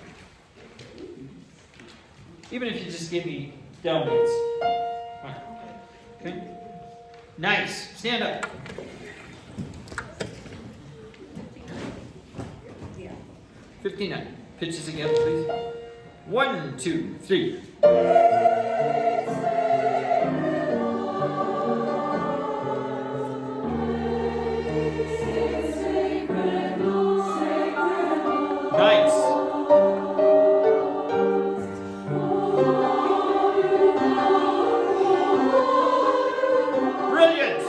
Even if you just give me down beats. Alright. Okay. Nice. Stand up. 59. Pitches again, please. 1, 2, 3. Nice. Brilliant.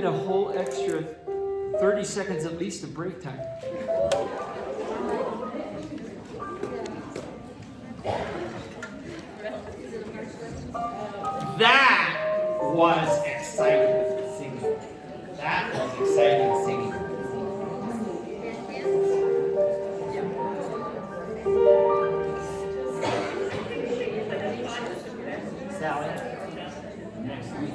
A whole extra 30 seconds at least of break time. That was exciting singing. That was exciting singing. Sally. Next week.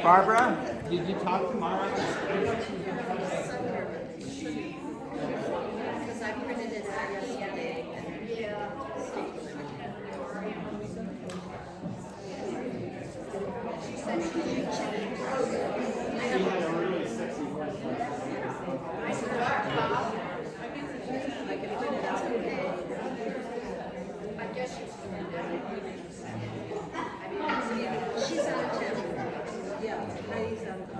Barbara, did you talk to Mara? Because I printed it out yesterday. She said she didn't check it. She had a really sexy voice. I said, Bob, I can print it out. I guess she's doing that. She's out of town. Yeah, Heidi's out of town.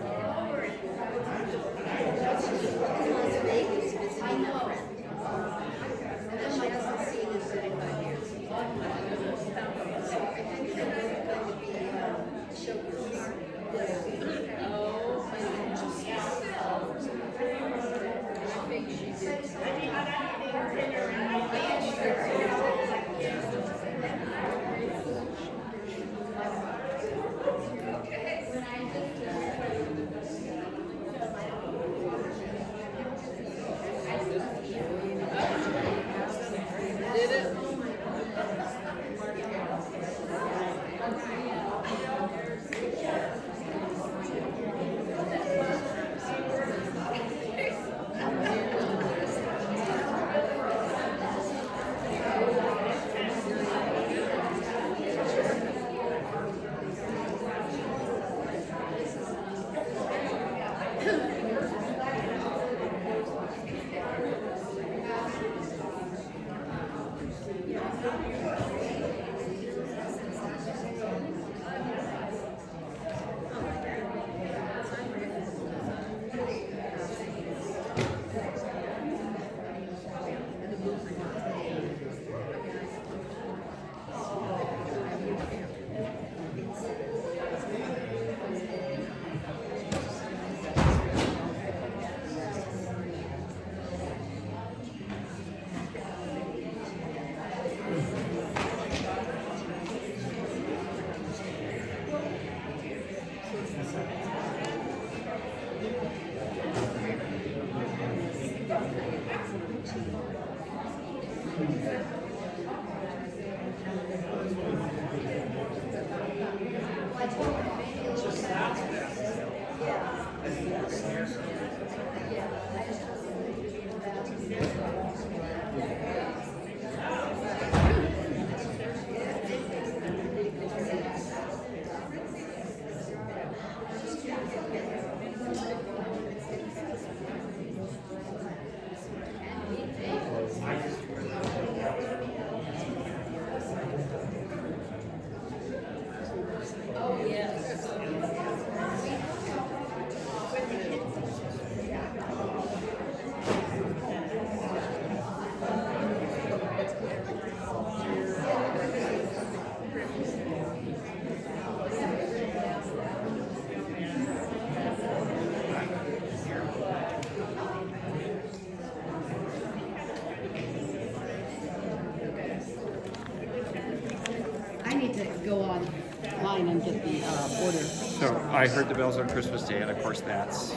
go online and get the order. So I heard the bells on Christmas Day, and of course that's,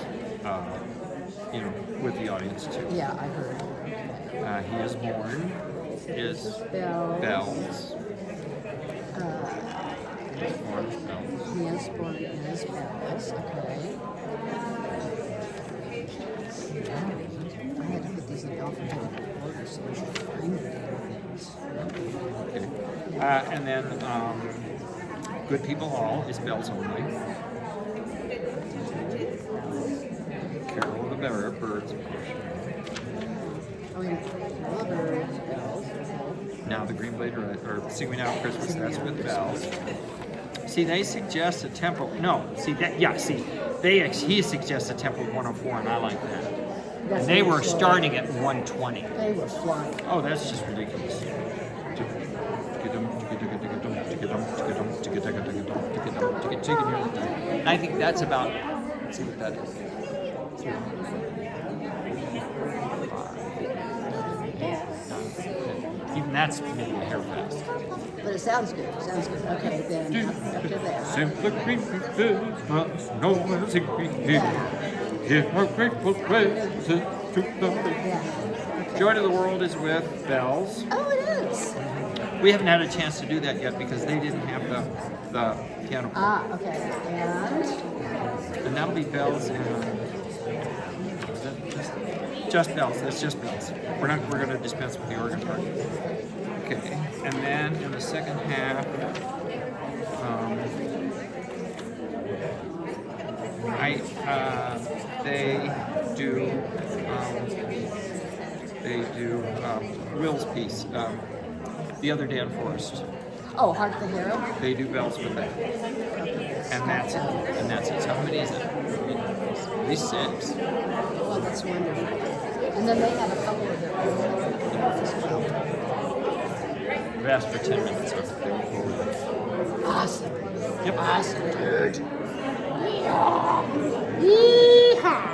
with the audience too. Yeah, I heard. He is born is bells. Born is bells. He is born as bells. Okay. I had to put these in alphabetical order so I could find the things. Okay. And then Good People All is bells only. Carol of the Birds, of course. Oh, yeah. Birds, bells. Now the Green Blade or Singing Out Christmas, that's with bells. See, they suggest a tempo. No, see that. Yeah, see, he suggests a tempo of 104, and I like that. And they were starting at 120. They were flying. Oh, that's just ridiculous. I think that's about. Let's see what that is. Even that's maybe a hair fast. But it sounds good. It sounds good. Okay, then after that. Simply Christmas, no one's here. Give our grateful praises to the Lord. Yeah. Okay. Joy to the World is with bells. Oh, it is. We haven't had a chance to do that yet because they didn't have the piano. Ah, okay. And that'll be bells and just bells. That's just bells. We're going to dispense with the organ part. Okay. And then in the second half, they do Will's piece, The Other Day in Forest. Oh, Hark the Herald? They do bells with that. And that's it. And that's it. So how many is it? At least 6. Well, that's wonderful. And then they have a couple of their own as well. I've asked for 10 minutes. Awesome. Yep. Awesome, dude. Yeehaw! Yeehaw!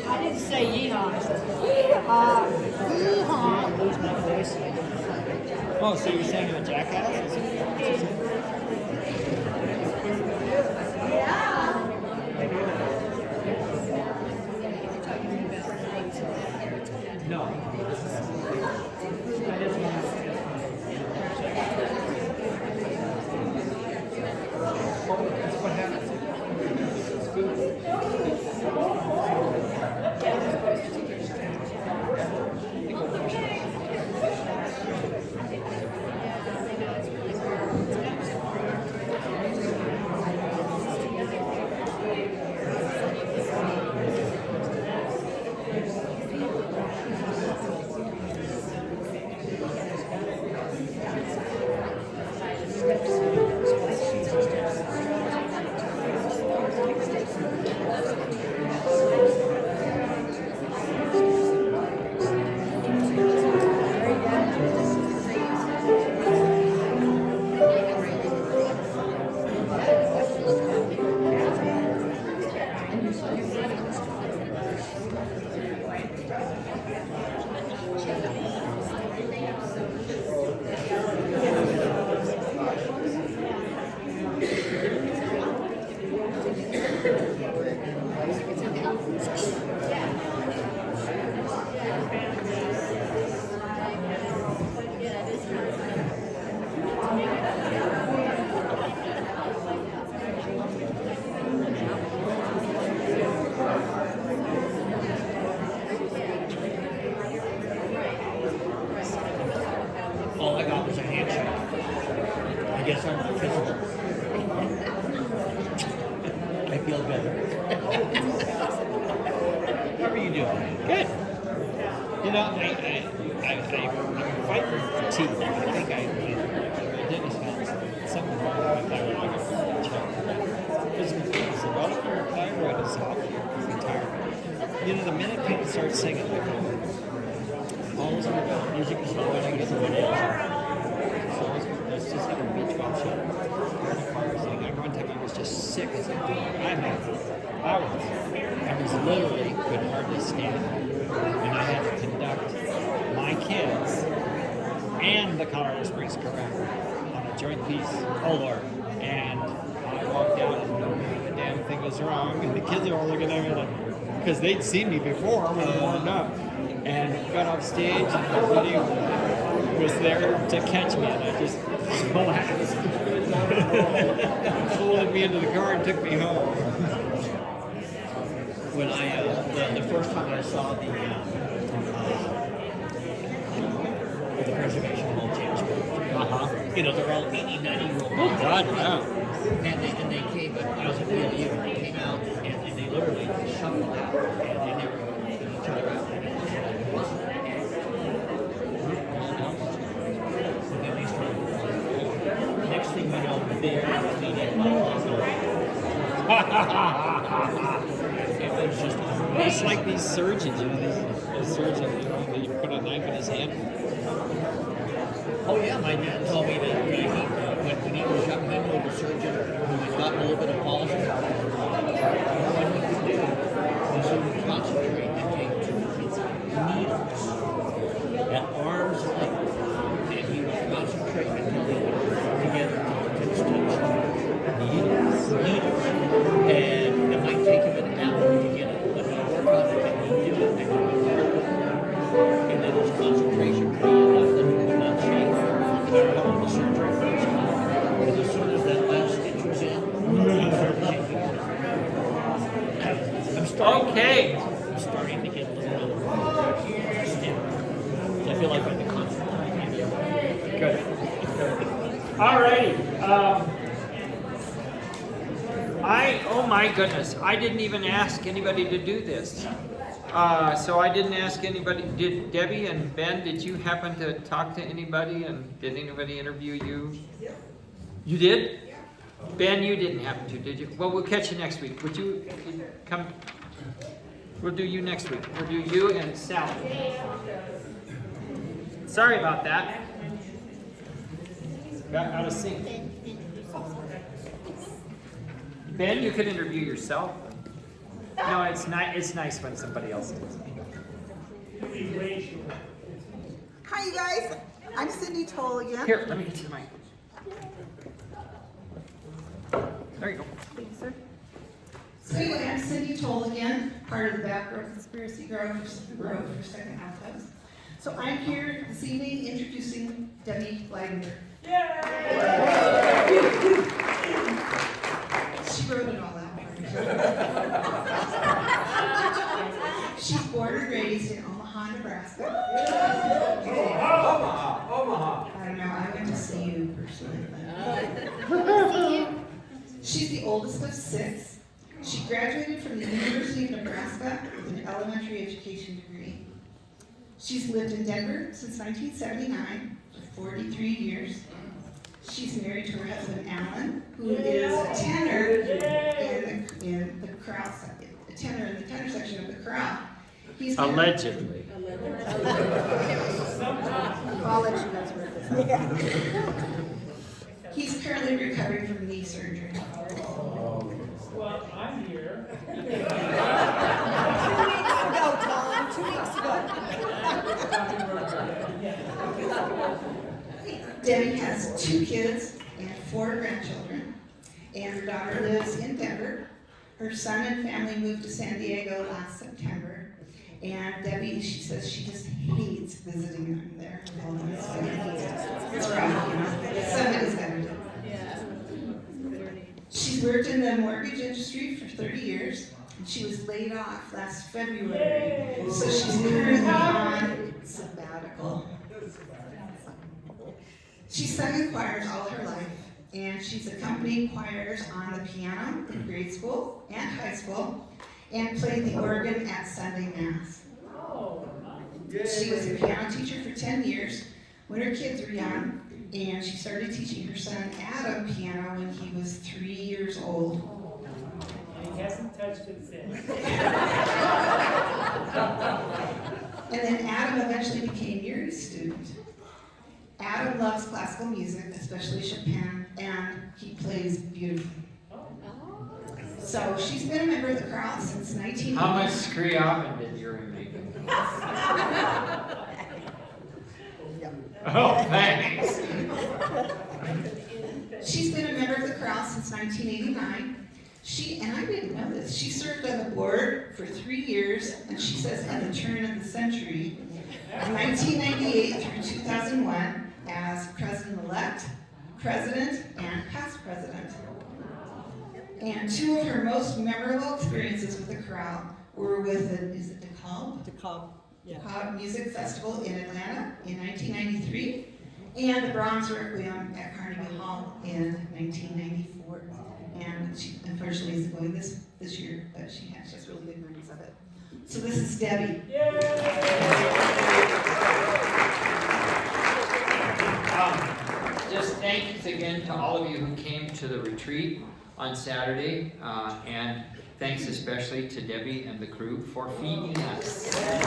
I didn't say yeehaw. I said yeehaw! Yeehaw! I lose my voice. Oh, so you're saying you're a jackass? No. All I got was a handshake. I guess I'm the kissable. I feel better. How are you doing? Good. You know, I'm fighting fatigue. I think the dentist found something wrong with my thyroid. Physical fitness. A lot of your thyroid is off. You're tired. You know, the minute people start singing, like, all of a sudden, music is flowing, it's a video. So let's just have a beach ball show. In the car, singing. I one time I was just sick as a dog. I was literally could hardly stand. And I had to conduct my kids and the Colorado Springs Chorale on a joint piece. Oh Lord. And I walked out and the damn thing was wrong. And the kids were all looking at me like, because they'd seen me before when I warmed up. And got off stage and the video was there to catch me and I just collapsed. Folded me into the car and took me home. When I the first time I saw the preservation hall change, you know, they're all 80, 90-year-old. Oh God, yeah. And they came, I was at the ELU, and they came out and they literally shuffled out and they never each other out. And then they started. Next thing you know, they're meeting It was just It's like these surgeons, you know, these surgeons, you know, you put a knife in his hand. oh yeah, my dad told me that when he was young, he knew of a surgeon who had gotten a little bit of polish. What he would do is he would concentrate and take 2 kids' needles at arm's length, and he would concentrate until they were together to stitch needles. And it might take him an hour to get it, but he'd work on it and he'd do it and he would do it. And then his concentration would be enough that he would not shake. The surgery first, because as soon as that last stitch was in, I'm starting to get a little stiff. I feel like I'm in the constant. Good. All righty. Oh my goodness, I didn't even ask anybody to do this. So I didn't ask anybody. Did Debbie and Ben, did you happen to talk to anybody and did anybody interview you? You did? Ben, you didn't happen to, did you? Well, we'll catch you next week. Would you come? We'll do you next week. We'll do you and Sally. Sorry about that. Got out of sync. Ben, you could interview yourself. No, it's nice when somebody else does. Hi, you guys. I'm Cindy Toll again. Here, let me get you the mic. There you go. Thank you, sir. So anyway, I'm Cindy Toll again, part of the Back Row Conspiracy Grove for Second Alphas. So I'm here this evening introducing Debbie Leidinger. She wrote it all out. She's born and raised in Omaha, Nebraska. Omaha. I don't know, I went to see you personally. She's the oldest of 6. She graduated from the University of Nebraska with an elementary education degree. She's lived in Denver since 1979 for 43 years. She's married to her husband, Alan, who is a tenor in the chorale, a tenor in the tenor section of the chorale. He's Allegedly. I'll let you guys work this out. He's currently recovering from knee surgery. Well, I'm here. 2 weeks ago, Tom. 2 weeks ago. Debbie has 2 kids and 4 grandchildren, and her daughter lives in Denver. Her son and family moved to San Diego last September, and Debbie, she says she just hates visiting them there. It's rough, you know. Somebody's got to do it. She's worked in the mortgage industry for 30 years, and she was laid off last February, so she's currently on sabbatical. She's sung in choirs all her life, and she's accompanied choirs on the piano in grade school and high school, and played the organ at Sunday Mass. She was a piano teacher for 10 years when her kids were young, and she started teaching her son Adam piano when he was 3 years old. He hasn't touched it since. And then Adam eventually became Yuri's student. Adam loves classical music, especially Chopin, and he plays beautifully. So she's been a member of the chorale since 1980. How much Scriabin did Yuri make? Oh, thanks. She's been a member of the chorale since 1989. And I didn't know this, she served on the board for 3 years, and she says at the turn of the century, 1998 through 2001, as president-elect, president, and past president. And 2 of her most memorable experiences with the chorale were with is it DeKalb? DeKalb Music Festival in Atlanta in 1993, and the Brahms Requiem at Carnegie Hall in 1994. And she unfortunately isn't going this year, but she has really good memories of it. So this is Debbie. Just thanks again to all of you who came to the retreat on Saturday, and thanks especially to Debbie and the crew for feeding us. And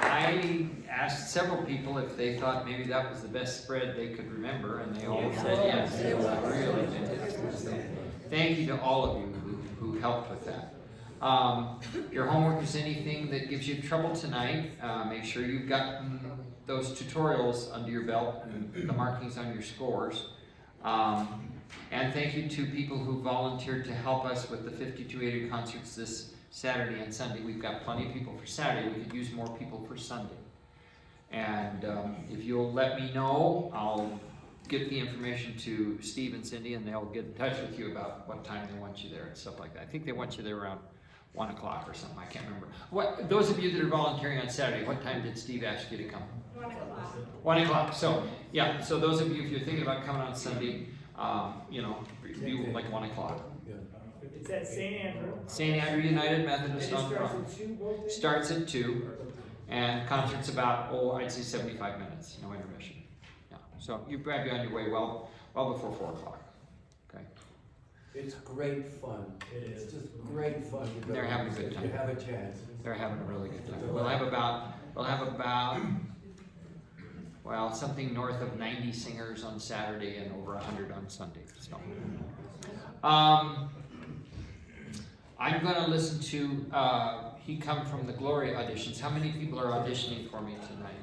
I asked several people if they thought maybe that was the best spread they could remember, and they all said yes. It was really fantastic. So thank you to all of you who helped with that. Your homework is anything that gives you trouble tonight. Make sure you've gotten those tutorials under your belt and the markings on your scores. And thank you to people who volunteered to help us with the 5280 concerts this Saturday and Sunday. We've got plenty of people for Saturday. We could use more people for Sunday. And if you'll let me know, I'll get the information to Steve and Cindy, and they'll get in touch with you about what time they want you there and stuff like that. I think they want you there around 1 o'clock or something. I can't remember. Those of you that are volunteering on Saturday, what time did Steve ask you to come? 1 o'clock. 1 o'clock. So yeah. So those of you, if you're thinking about coming on Sunday, do like 1 o'clock. It's at St. Andrew. St. Andrew United Methodist And it on starts Front. at 2 both days? Starts at 2, and concert's about, I'd say 75 minutes, no intermission. Yeah. So you probably be on your way well before 4 o'clock. Okay. It's great fun. It's just great fun. They're having a good time. You have a chance. They're having a really good time. We'll have about something north of 90 singers on Saturday and over 100 on Sunday. So, I'm going to listen to He Come From the Glory auditions. How many people are auditioning for me tonight?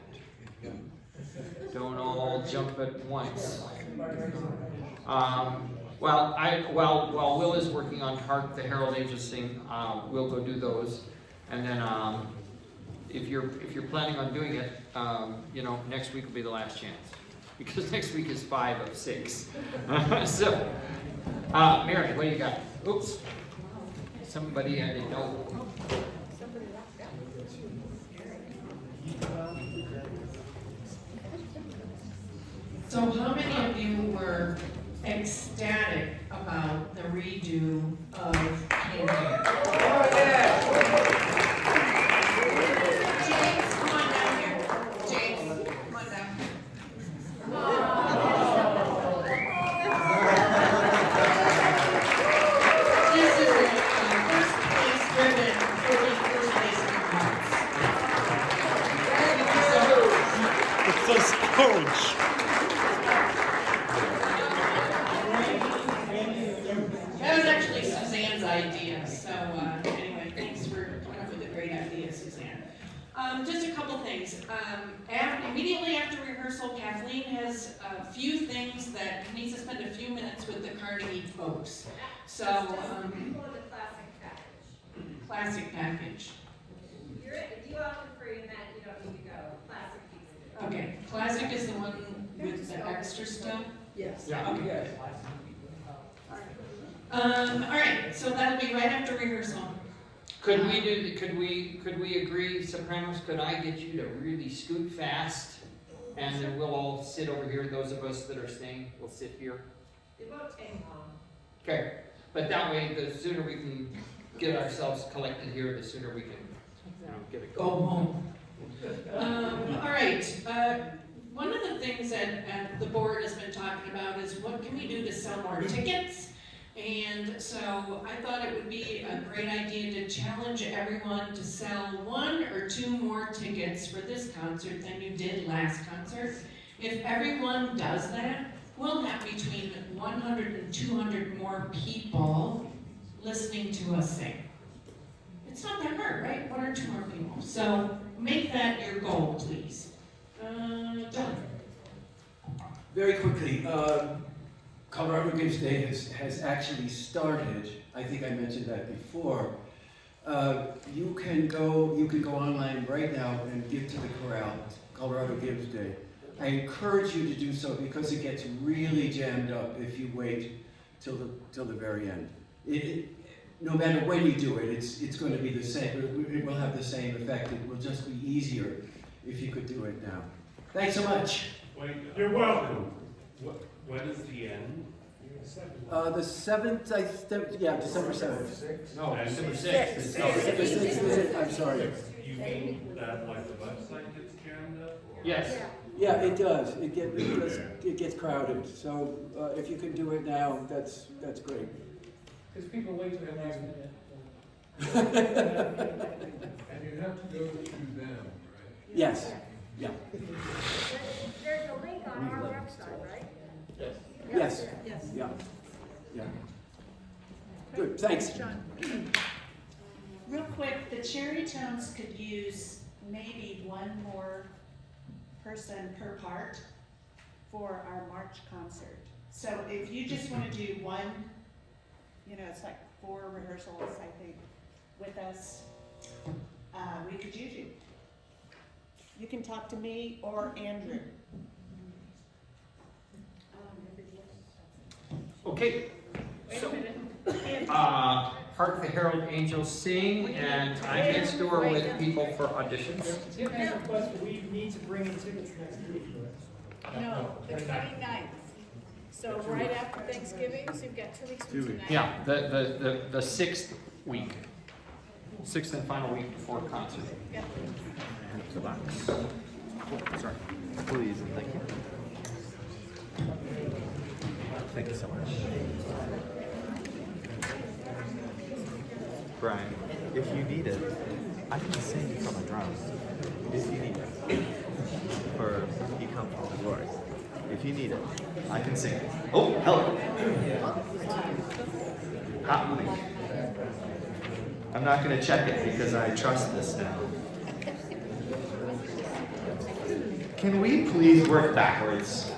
Don't all jump at once. While Will is working on Hark the Herald Angels Sing, we'll go do those. And then if you're planning on doing it, next week will be the last chance. Because next week is 5 of 6. So, Mary, what do you got? Oops. Somebody I didn't know. So how many of you were ecstatic about the redo of Candy? James, come on down here. James, come on down. This is a first place driven for the first place in the It says courage. That was actually Suzanne's idea, so anyway, thanks for coming up with a great idea, Suzanne. Just a couple things. Immediately after rehearsal, Kathleen has a few things that needs to spend a few minutes with the Carnegie folks. So, classic package. If you opt for free, then you don't need to go. Classic piece. Okay, classic is the one with the extra stuff? Yes. Yeah. Okay. All right, so that'll be right after rehearsal. Could we agree, Sopranos, could I get you to really scoot fast? And then we'll all sit over here, those of us that are staying, will sit here. It won't take long. Okay, but that way, the sooner we can get ourselves collected here, the sooner we can, get it Go going. home. All right, one of the things that the board has been talking about is what can we do to sell more tickets? And so I thought it would be a great idea to challenge everyone to sell 1 or 2 more tickets for this concert than you did last concert. If everyone does that, we'll have between 100 and 200 more people listening to us sing. It's not that hard, right? 1 or 2 more people. So make that your goal, please. John. Very quickly, Colorado Gives Day has actually started. I think I mentioned that before. You can go online right now and give to the Chorale, Colorado Gives Day. I encourage you to do so because it gets really jammed up if you wait till the very end. No matter when you do it, it's going to be the same. It will have the same effect. It will just be easier if you could do it now. Thanks so much. Wait, you're welcome. When is the end? The 7th, December 7th. No, December 6th. December 6th, is it? I'm sorry. You mean that like the website gets jammed up? Or? Yes. Yeah, it does. It gets crowded. So if you can do it now, that's great. Because people wait till the last minute. And you have to go through them, right? Yes. Yeah. There's a link on our website, right? Yes. Yeah. Yeah. Good. Thanks. Real quick, the Cherry Tones could use maybe one more person per part for our March concert. So if you just want to do one, it's like 4 rehearsals, I think, with us, we could use you. You can talk to me or Andrew. Okay. So, Hark the Herald Angels Sing, and I'm next door with people for auditions. Tim has a request, we need to bring in tickets next week. No, the 29th. So right after Thanksgiving, so you've got 2 weeks from tonight. Yeah, the 6th week. 6th and final week before concert. Yep. Sorry. Please and thank you. Thank you so much. Brian, if you need it, I can sing from a drum. If you need it. For He Come From the Glory. If you need it, I can sing it. Oh, hello. Hot mic. I'm not going to check it because I trust this now. Can we please work backwards?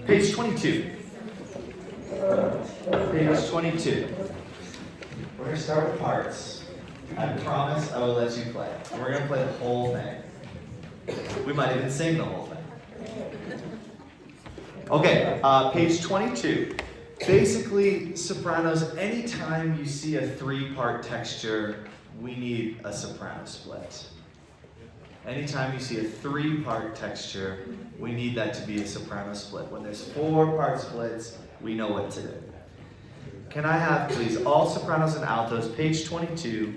Page 22. Page 22. We're going to start with parts. I promise I will let you play. We're going to play the whole thing. We might even sing the whole thing. Okay, page 22. Basically, sopranos, anytime you see a 3-part texture, we need a soprano split. Anytime you see a 3-part texture, we need that to be a soprano split. When there's 4-part splits, we know what to do. Can I have, please, all sopranos and altos, page 22,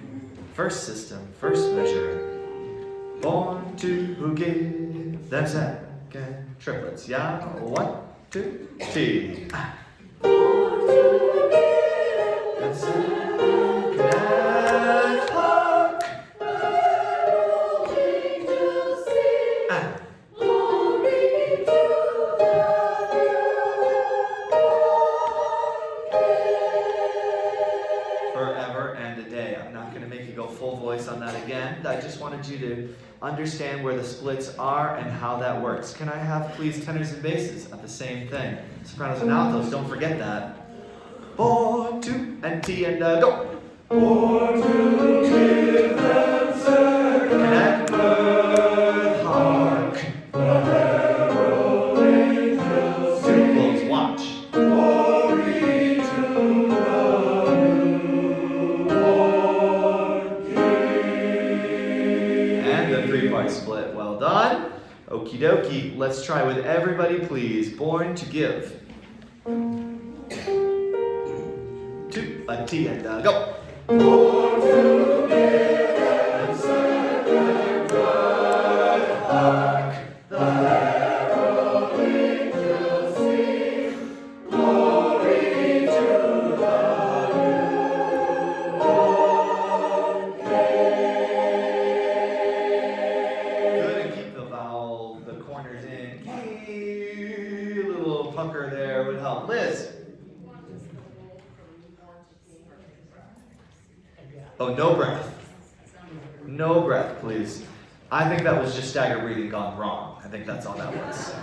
first system, first measure. Born to give them second triplets. Yeah, 1, 2, 3. Born to give them second and hark. Forever and a day. I'm not going to make you go full voice on that again. I just wanted you to understand where the splits are and how that works. Can I have, please, tenors and basses at the same thing? Sopranos and altos, don't forget that. 4, 2, and T, and go. 4, 2, give them second. Connect with hark. The herald angels sing. Close, watch. Glory to the newborn King. And the 3-part split. Well done. Okie dokie. Let's try with everybody, please. Born to give. 2, a T, and go. Born to give and second drive hark. The herald angels sing. Glory to the newborn King. Good, and keep the vowel, the corners in. Key, little pucker there would help. Liz. Oh, no breath. No breath, please. I think that was just staggered breathing gone wrong. I think that's all that was.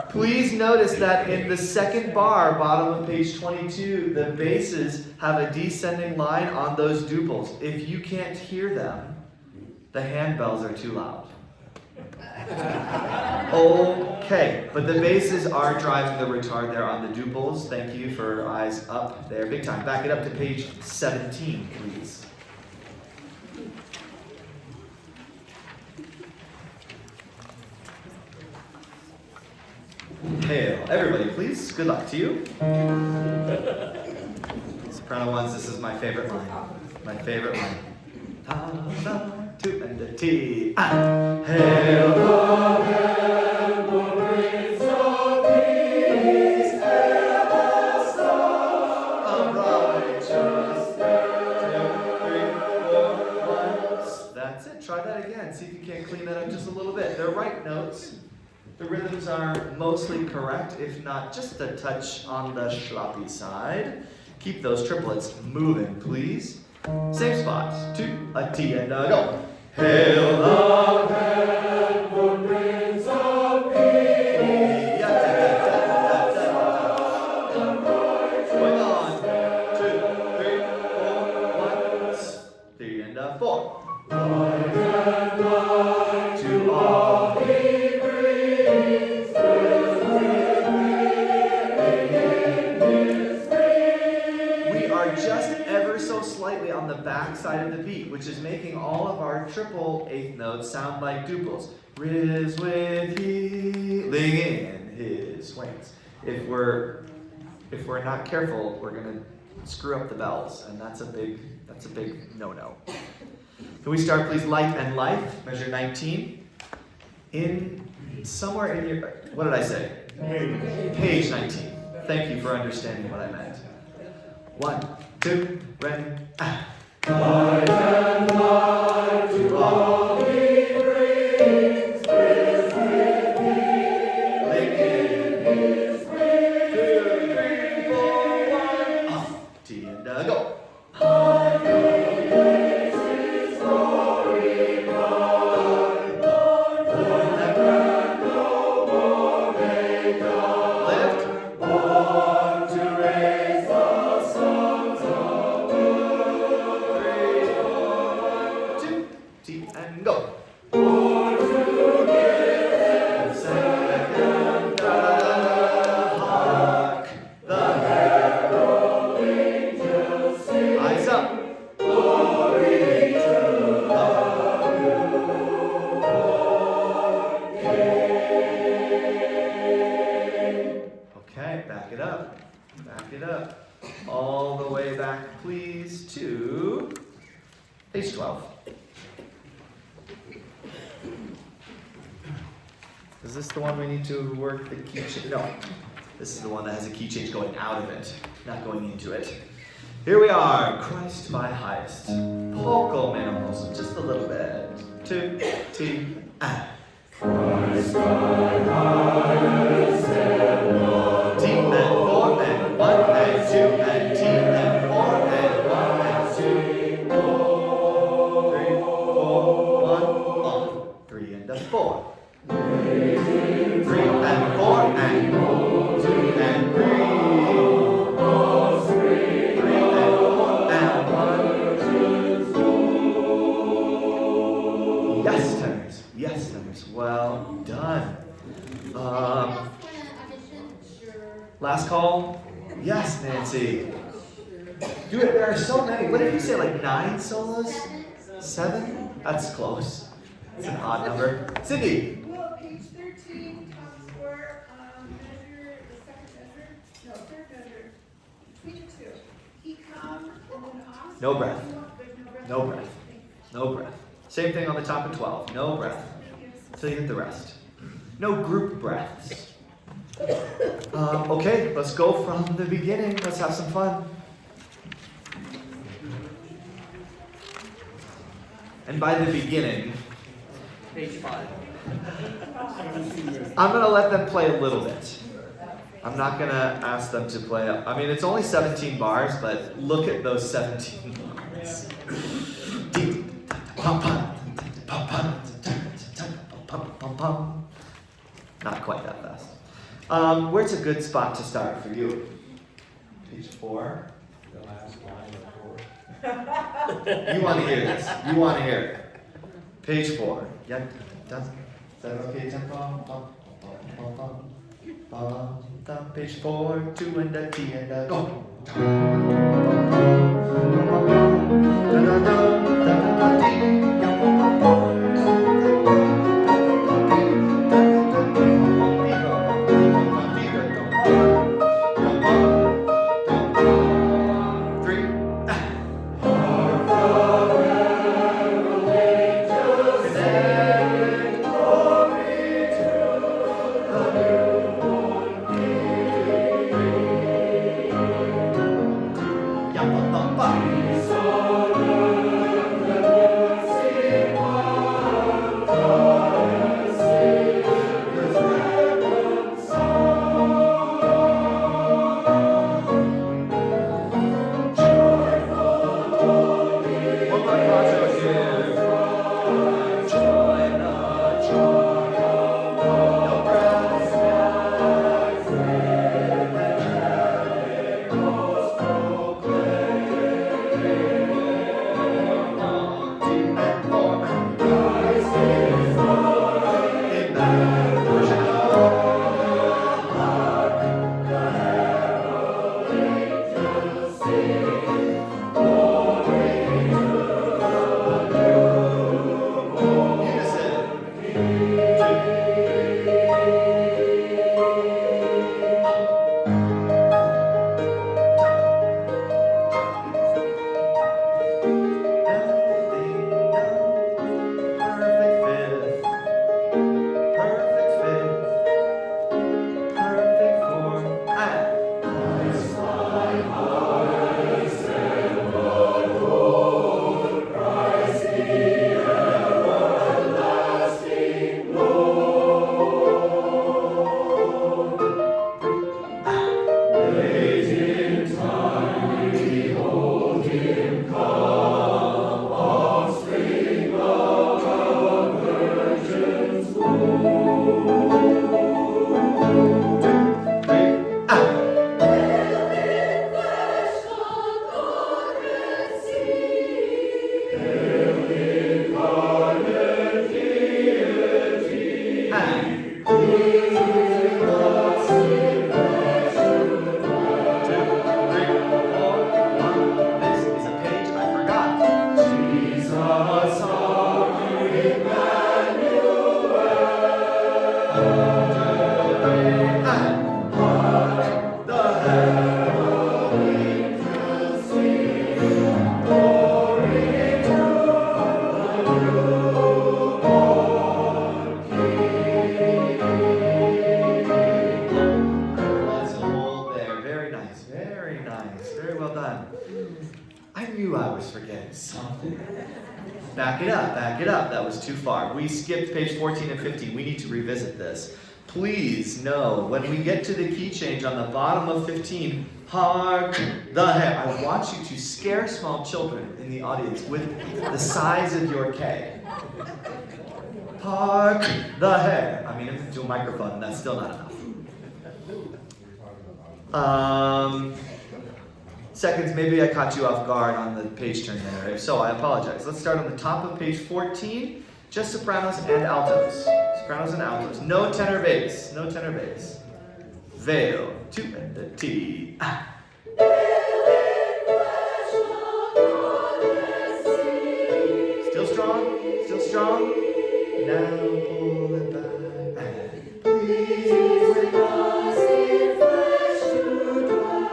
Please notice that in the second bar, bottom of page 22, the basses have a descending line on those duples. If you can't hear them, the handbells are too loud. Okay, but the basses are driving the retard there on the duples. Thank you for eyes up there, big time. Back it up to page 17, please. Hail. Everybody, please. Good luck to you. Soprano ones, this is my favorite line. My favorite line. Two and a T. Hail the heavenly Prince of Peace, hail the Star of Righteousness. 2, 3, 4, 1. That's it. Try that again. See if you can't clean that up just a little bit. They're right notes. The rhythms are mostly correct, if not just a touch on the sloppy side. Keep those triplets moving, please. Same spot. 2, a T, and a go. Hail the heavenly Prince of Peace. Going on. 2, 3, 4, 1. 3 and a 4. Light and light to all he brings. We are just ever so slightly on the back side of the beat, which is making all of our triple eighth notes sound like duples. Riz with healing in his swings. If we're not careful, we're gonna screw up the bells, and that's a big no-no. Can we start, please? Light and life, measure 19. In somewhere in your, what did I say? Page 19. Thank you for understanding what I meant. 1, 2, ready, Light and light to all he brings, with healing in his wings. 2, 3, 4, 1, T and go. I will praise his glory, Lord, born and no more may God. Lift, born to raise the sons of good. 3, 4, 1, 2, T and go. Born to give second hark, the herald angels sing. Eyes up. Glory to the newborn King. Okay, back it up. Back it up. All the way back, please, to page 12. Is this the one we need to work the key change? No. This is the one that has a key change going out of it, not going into it. Here we are. Christ my highest. Poco meno, just a little bit. 2, T, Christ my highest and Lord. T and 4 and 1 and 2 and T and 4 and 1 and 2. 3, 4, 1, on. 3 and a 4. 3 and 4 and 2 and 3. 3 and 4 and 1. Yes, tenors. Yes, tenors. Well done. Last call? Yes, Nancy. Do it. There are so many. What did you say, like 9 solos? 7? That's close. It's an odd number. Cindy. Well, page 13, top score, measure, the third measure, between the two. He come, and then off. No breath. No breath. No breath. Same thing on the top of 12. No breath. Till you hit the rest. No group breaths. Okay, let's go from the beginning. Let's have some fun. And by the beginning, Page 5. I'm going to let them play a little bit. I'm not going to ask them to play. I mean, it's only 17 bars, but look at those 17 bars. Where's a good spot to start for you? Page 4. The last line of 4. You want to hear this. You want to hear it. Page 4. Yeah, is that okay, tempo? Page 4, 2 and a T and a go. Back it up. That was too far. We skipped page 14 and 15. We need to revisit this. Please know, when we get to the key change on the bottom of 15, hark the hair. I want you to scare small children in the audience with the size of your K. Hark the hair. I mean, I'm into a microphone, and that's still not enough. Seconds, maybe I caught you off guard on the page turn there. If so, I apologize. Let's start on the top of page 14. Just sopranos and altos. Sopranos and altos. No tenor bass. No tenor bass. Veil, 2 and a T. Ah. Still strong? Still strong? Now pull it back. And please with us in flesh to dwell.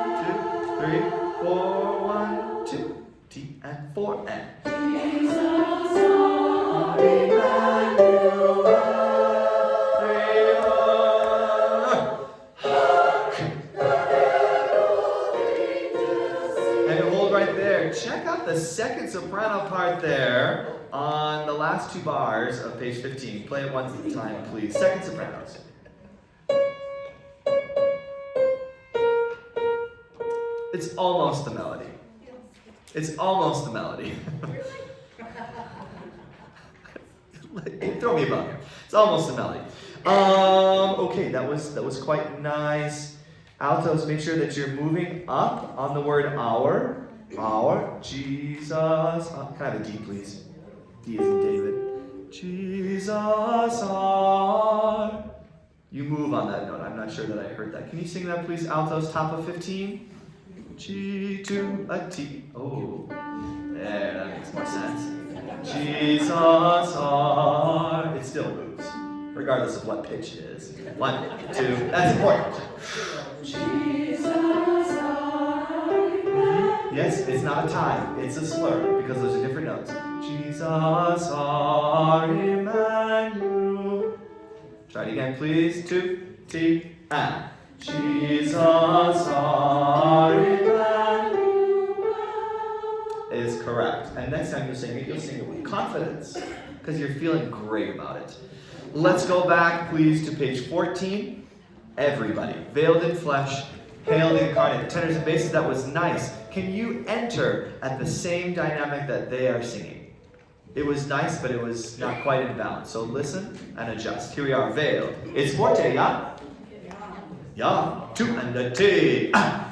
2, 3, 4, 1, 2, T and 4 and. Jesus, our Emmanuel, and hold right there. Check out the second soprano part there on the last 2 bars of page 15. Play it once at a time, please. Second sopranos. It's almost the melody. It's almost the melody. Throw me a bone here. It's almost a melody. Okay, that was quite nice. Altos, make sure that you're moving up on the word our. Our. Jesus. Can I have a D, please? D as in David. Jesus, our. You move on that note. I'm not sure that I heard that. Can you sing that, please, altos, top of 15? G to a T. Oh, there, that makes more sense. Jesus, our. It still moves, regardless of what pitch it is. 1, 2, that's important. Jesus, yes, it's not a time, it's a slur, because those are different notes. Jesus, our Emmanuel. Try it again, please. 2, T, and. Jesus, our Emmanuel is correct. And next time you'll sing it with confidence, because you're feeling great about it. Let's go back, please, to page 14. Everybody, veiled in flesh, hail the incarnate, tenors and basses. That was nice. Can you enter at the same dynamic that they are singing? It was nice, but it was not quite in balance. So listen and adjust. Here we are, veiled. It's forte, yeah? Yeah. 2 and a T. Ah.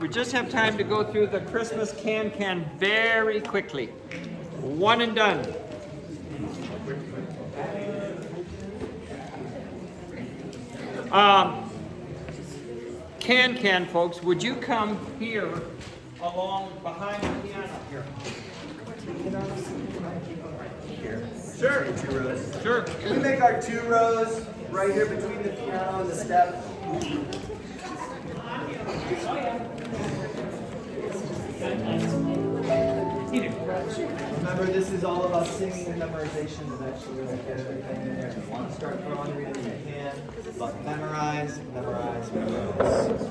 We just have time to go through the Christmas can very quickly. One and done. Can folks, would you come here along behind the piano here? Sure. 2 rows. Sure. Can we make our 2 rows right here between the piano and the step? Remember, this is all about singing and memorization. Eventually, we'll get everything in there. If you want to start throwing it in, you can. But memorize, memorize, memorize.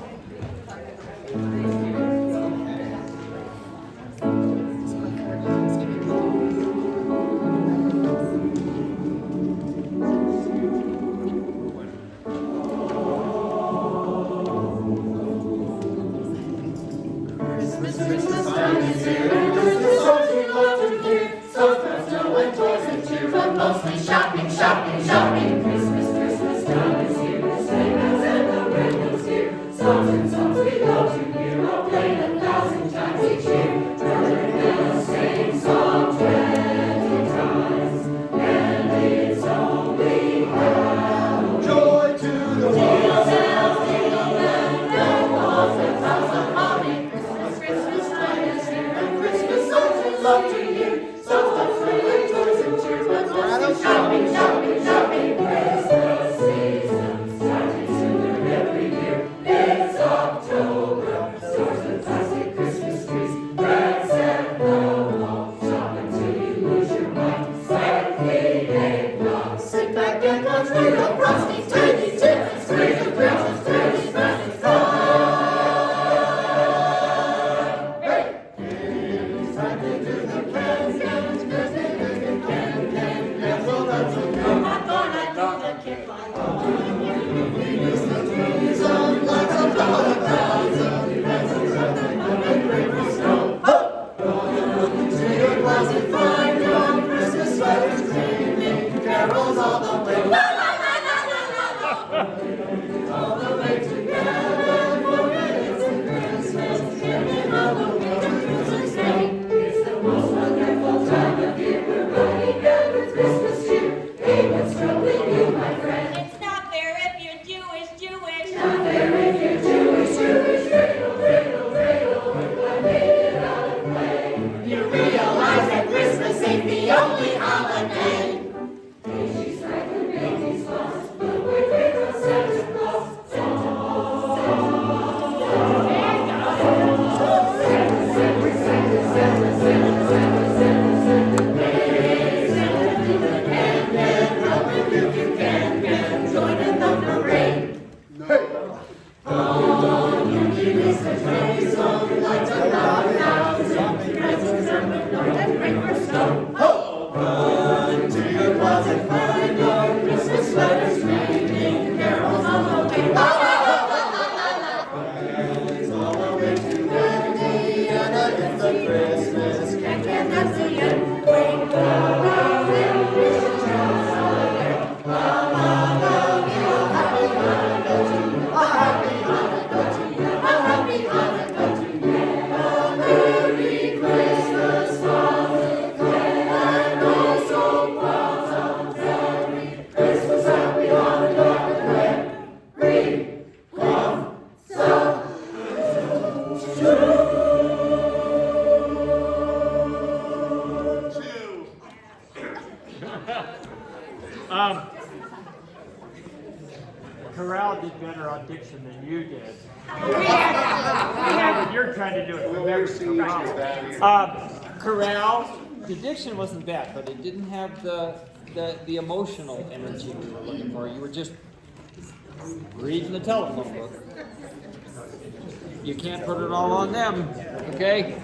Christmas, Christmas time is here, and Christmas songs we love to hear. Songs about snow and toys and cheer, but mostly shopping, shopping, shopping. Christmas, Christmas time is here, the sleigh bells and the red nose deer. Songs and songs we love to hear, all played 1,000 times each year. Children will sing song 20 times, and it's only half. Joy to the world. Jingle bells, jingle bells, and bells, and bells of holly. Christmas, Christmas time is here, and Christmas songs we love to hear. Songs about snow and toys and cheer, but mostly shopping, shopping, shopping. Christmas season starting sooner every year. It's October, stores with plastic Christmas trees. Red set along, shop until you lose your mind. Slightly eggnog, sit back and watch real frosty, tiny tips, crazy presents, dirty presents. Hey! It's time to do the cans, cans, Christmas, cans, well, that's a good. I'm not gonna do the kid like some lots of dollar crowds of presents and paper snow. To your closet, find your Christmas sweaters, screaming carols all the way. La la la la la la. All the way together, for it's a Christmas, screaming all the way to Christmas Day. It's the most wonderful time of year. We're riding out with Christmas cheer. Hey, what's troubling you, my friend? It's not fair if you're Jewish, Jewish. Not fair if you're Jewish, Jewish. Cradle, cradle, cradle. I made it out of clay. You realize that Christmas ain't the only holiday. Hey, she's right, who made these laws? Look with Christmas, Santa Claus. Join in the parade. Oh, you keep listening to these songs. We like to knock 1,000 presents from the north and bring for snow. Ho! Run to your closet, find your Christmas sweater, screaming carols all the way. La la la la la la. It's all the way to Indiana. It's the Christmas can that's the end. Wait for our little child. La la la, a happy Hanukkah to you. A happy Hanukkah to you. A happy Hanukkah to you. A Merry Christmas, Father Clay, and also Father Terry. Christmas, happy Hanukkah, Merry Chorale did better on diction than you did. Yeah, but you're trying to do it. Remember, Chorale, the diction wasn't bad, but it didn't have the emotional energy we were looking for. You were just reading the telephone book. You can't put it all on them, okay?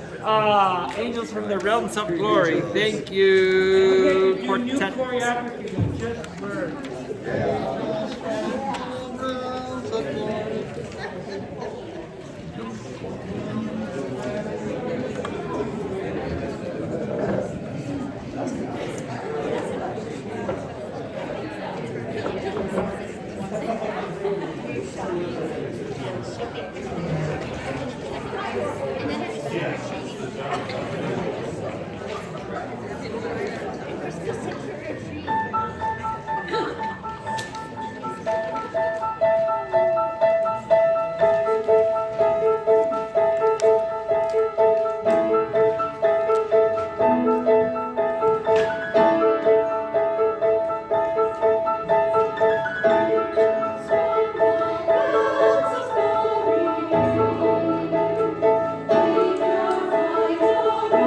Angels from the Realms of Glory. Thank you. Okay, new choreography we just learned. Thank you.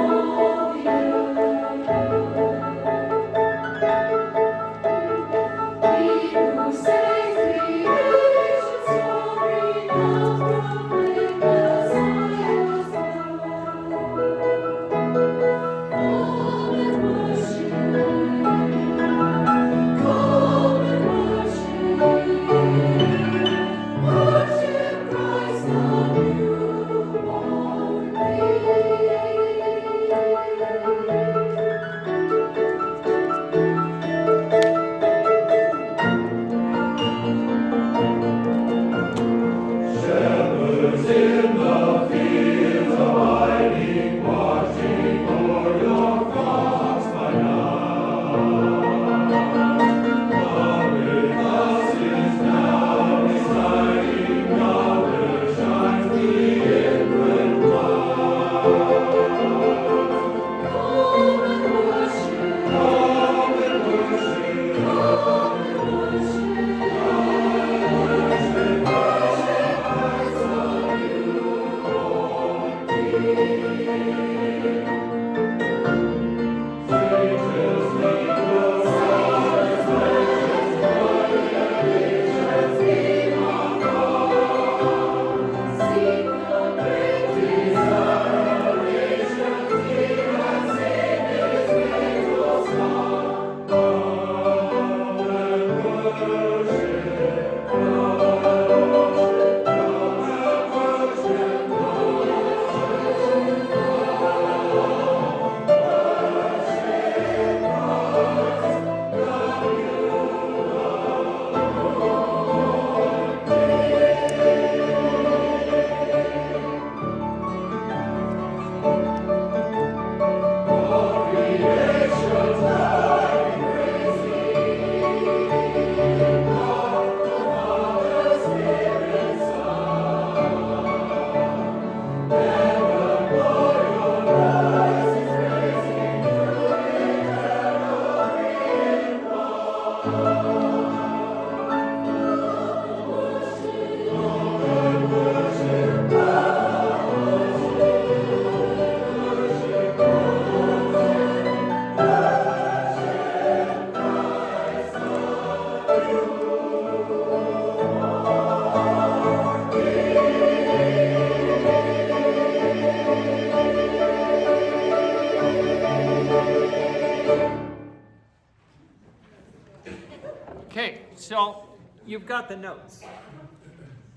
Okay, so you've got the notes,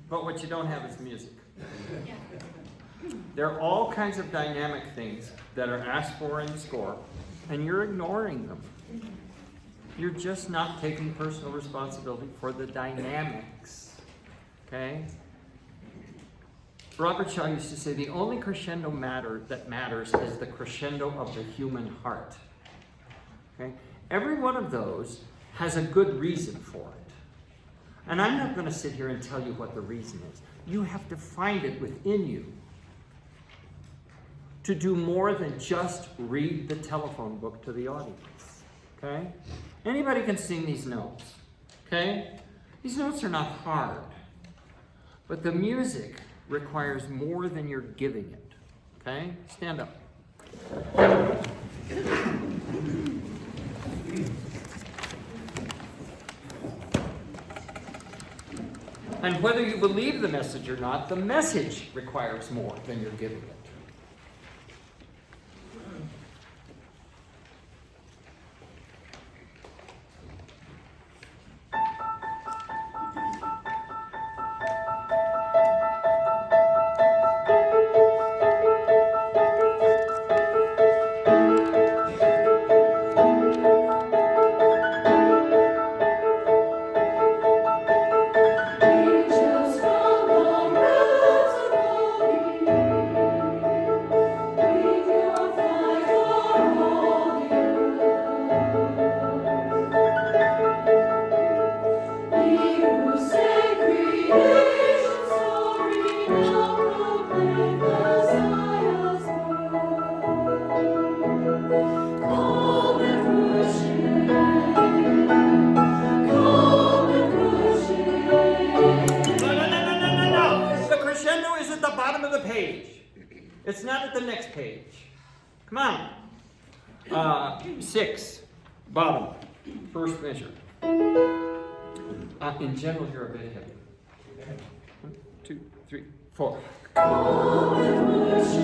but what you don't have is music. There are all kinds of dynamic things that are asked for in the score, and you're ignoring them. You're just not taking personal responsibility for the dynamics. Okay? Robert Shaw used to say the only crescendo that matters is the crescendo of the human heart. Okay? Every one of those has a good reason for it. And I'm not going to sit here and tell you what the reason is. You have to find it within you to do more than just read the telephone book to the audience. Okay? Anybody can sing these notes. Okay? These notes are not hard. But the music requires more than you're giving it. Okay? Stand up. And whether you believe the message or not, the message requires more than you're giving it. Angels from all realms of It's not at the next page. Come on. 6, bottom, first measure. In general, you're a bit heavy. 1, 2, 3, 4. Come and worship.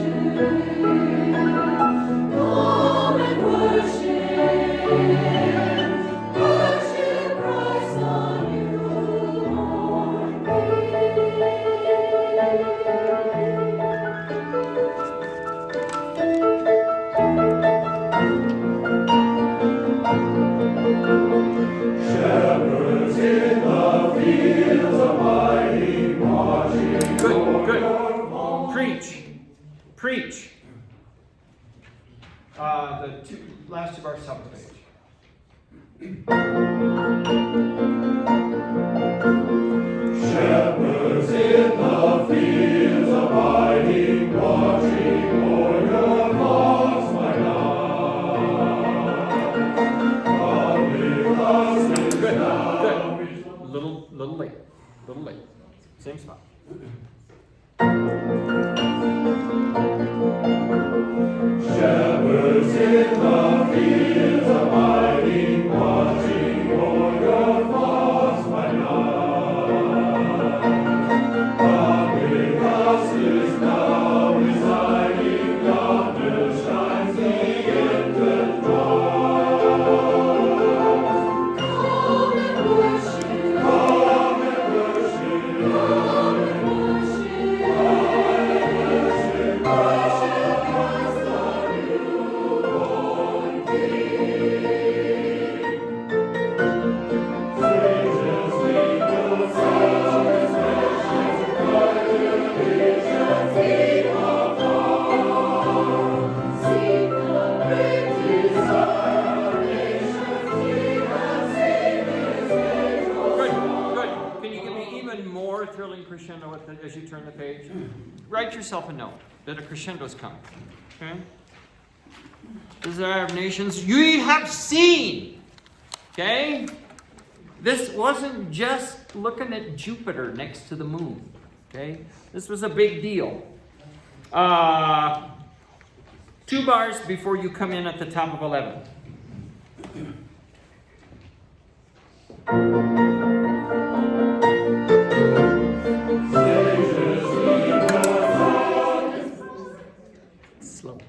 Come and worship. Worship Christ the newborn Shepherds in the fields abiding, watching. Good. Preach. The last of our subpage. Shepherds in the fields abiding, watching o'er your flocks by night. God with us is now. Good. Little late. Same spot. as you turn the page. Write yourself a note that a crescendo's coming. Okay? Desire of nations, ye have seen. Okay? This wasn't just looking at Jupiter next to the moon. Okay? This was a big deal. 2 bars before you come in at the top of 11. Slow.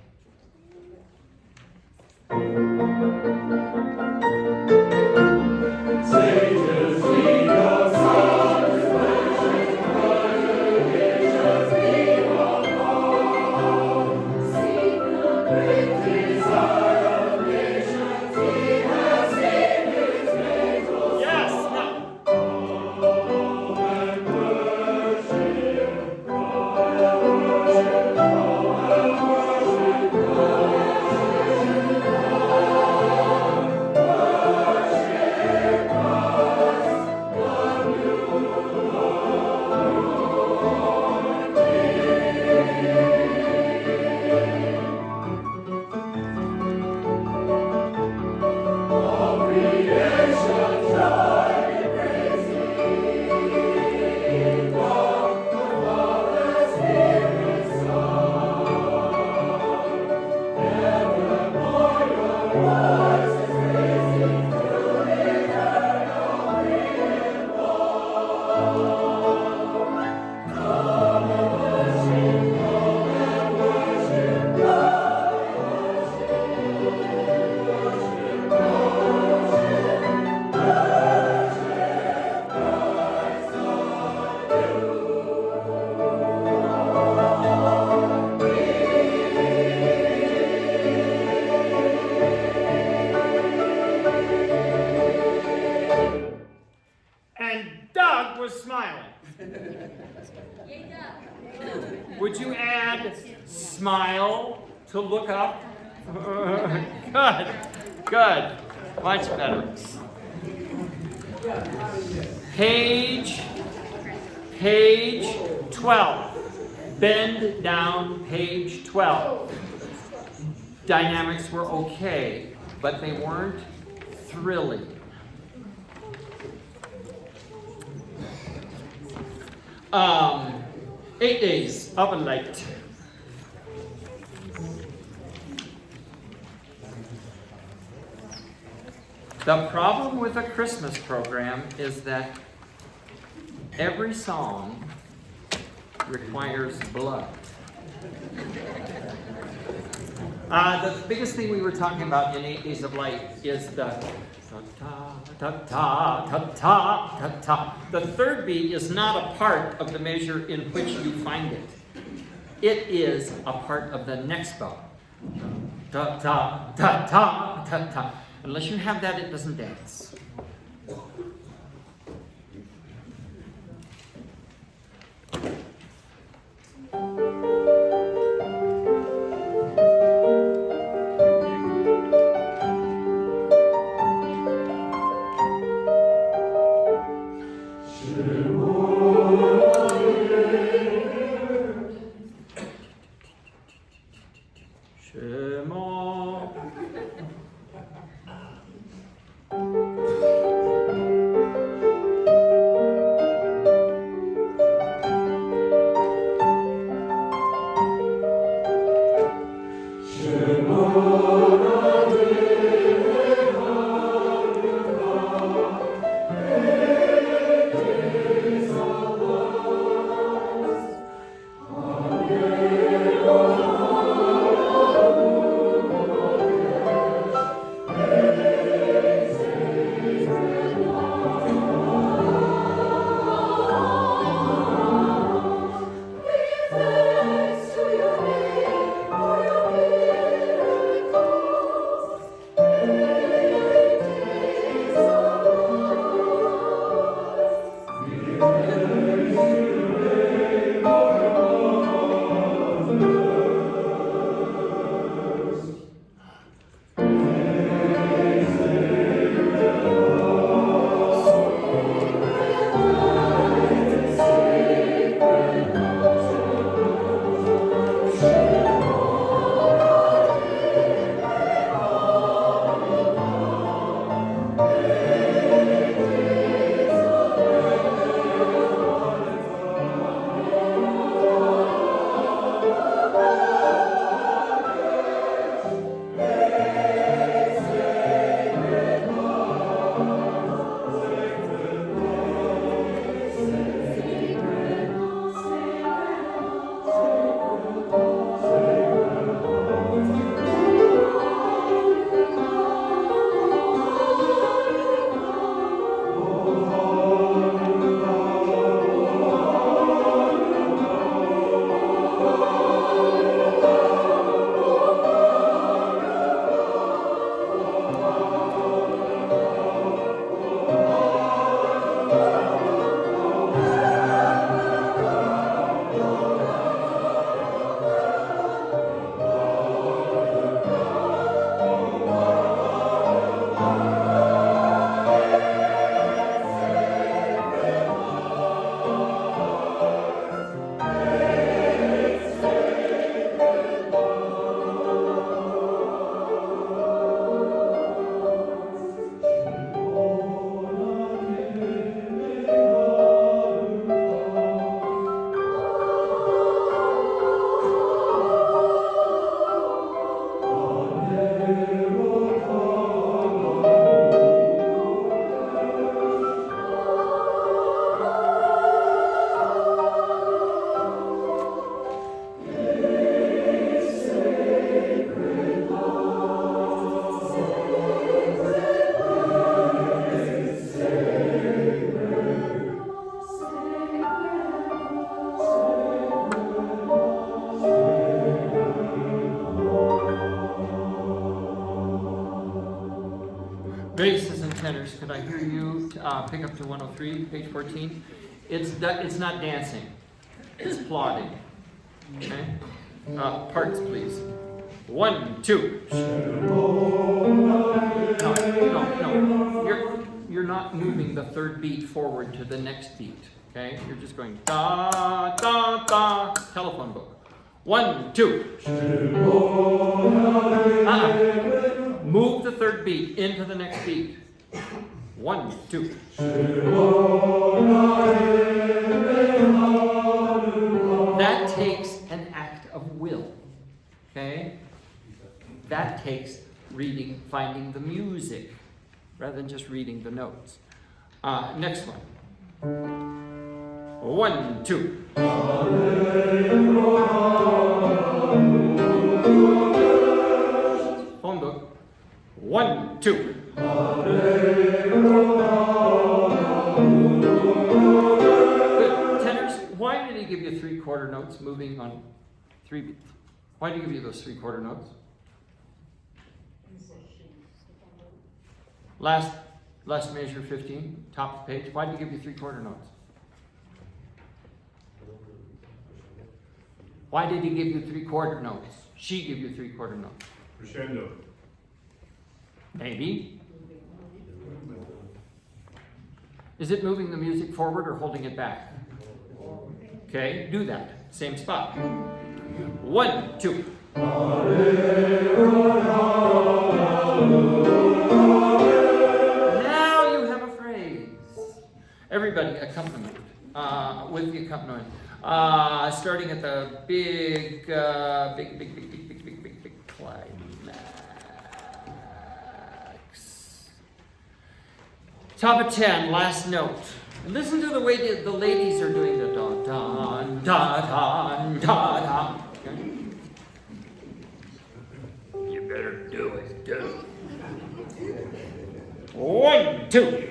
Would you add smile to look up? Good, good, much better. Page 12. Bend down page 12. Dynamics were okay, but they weren't thrilling. Um, 8 days of a light. The problem with a Christmas program is that every song requires blood. The biggest thing we were talking about in 8 Days of Light is the ta-ta. The third beat is not a part of the measure in which you find it. It is a part of the next bar. Ta-ta. Unless you have that, it doesn't dance. Basses and tenors, could I hear you pick up to 103, page 14? It's not dancing, it's plodding. Okay? Parts, please. 1, 2. No. You're not moving the third beat forward to the next beat. Okay? You're just going da, da, da. Telephone book. 1, 2. Move the third beat into the next beat. 1, 2. That takes an act of will. Okay? That takes reading, finding the music, rather than just reading the notes. Next one. 1, 2. Phone book. 1, 2. Good. Tenors, why did he give you 3/4 notes moving on 3 beats? Why did he give you those 3/4 notes? Last measure 15, top of the page. Why did he give you 3/4 notes? Why did he give you 3/4 notes? She gave you 3/4 notes. Crescendo. Maybe. Is it moving the music forward or holding it back? Okay, do that. Same spot. 1, 2. Now you have a phrase. Everybody, accompaniment. With the accompaniment. Starting at the big climax. Top of 10, last note. Listen to the way the ladies are doing the da da da da da da. Okay? You better do it, do. 1, 2.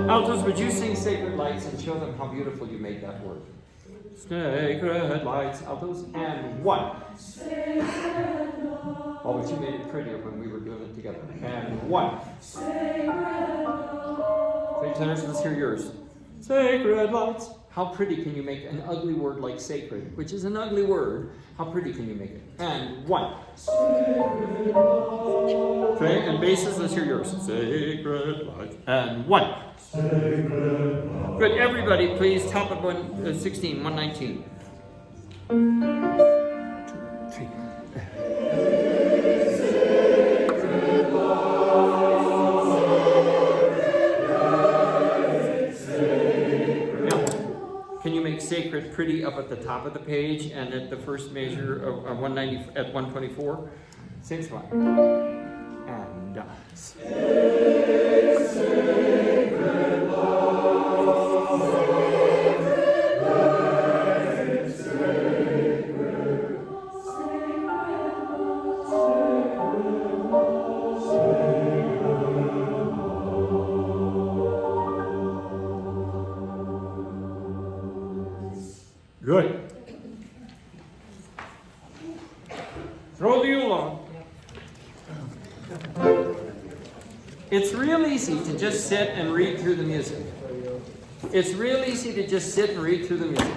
Altos, would you sing Sacred Lights and show them how beautiful you made that word? Sacred lights, altos, and 1. Oh, but you made it prettier when we were doing it together. And 1. Sacred tenors, let's hear yours. Sacred lights. How pretty can you make an ugly word like sacred, which is an ugly word? How pretty can you make it? And 1. Okay, and basses, let's hear yours. Sacred lights. And 1. Good, everybody, please, top of 116, 119. 2, 3. Can you make sacred pretty up at the top of the page and at the first measure of 190 at 124? Same spot. And Good. Throw the Yule on. It's real easy to just sit and read through the music. It's real easy to just sit and read through the music.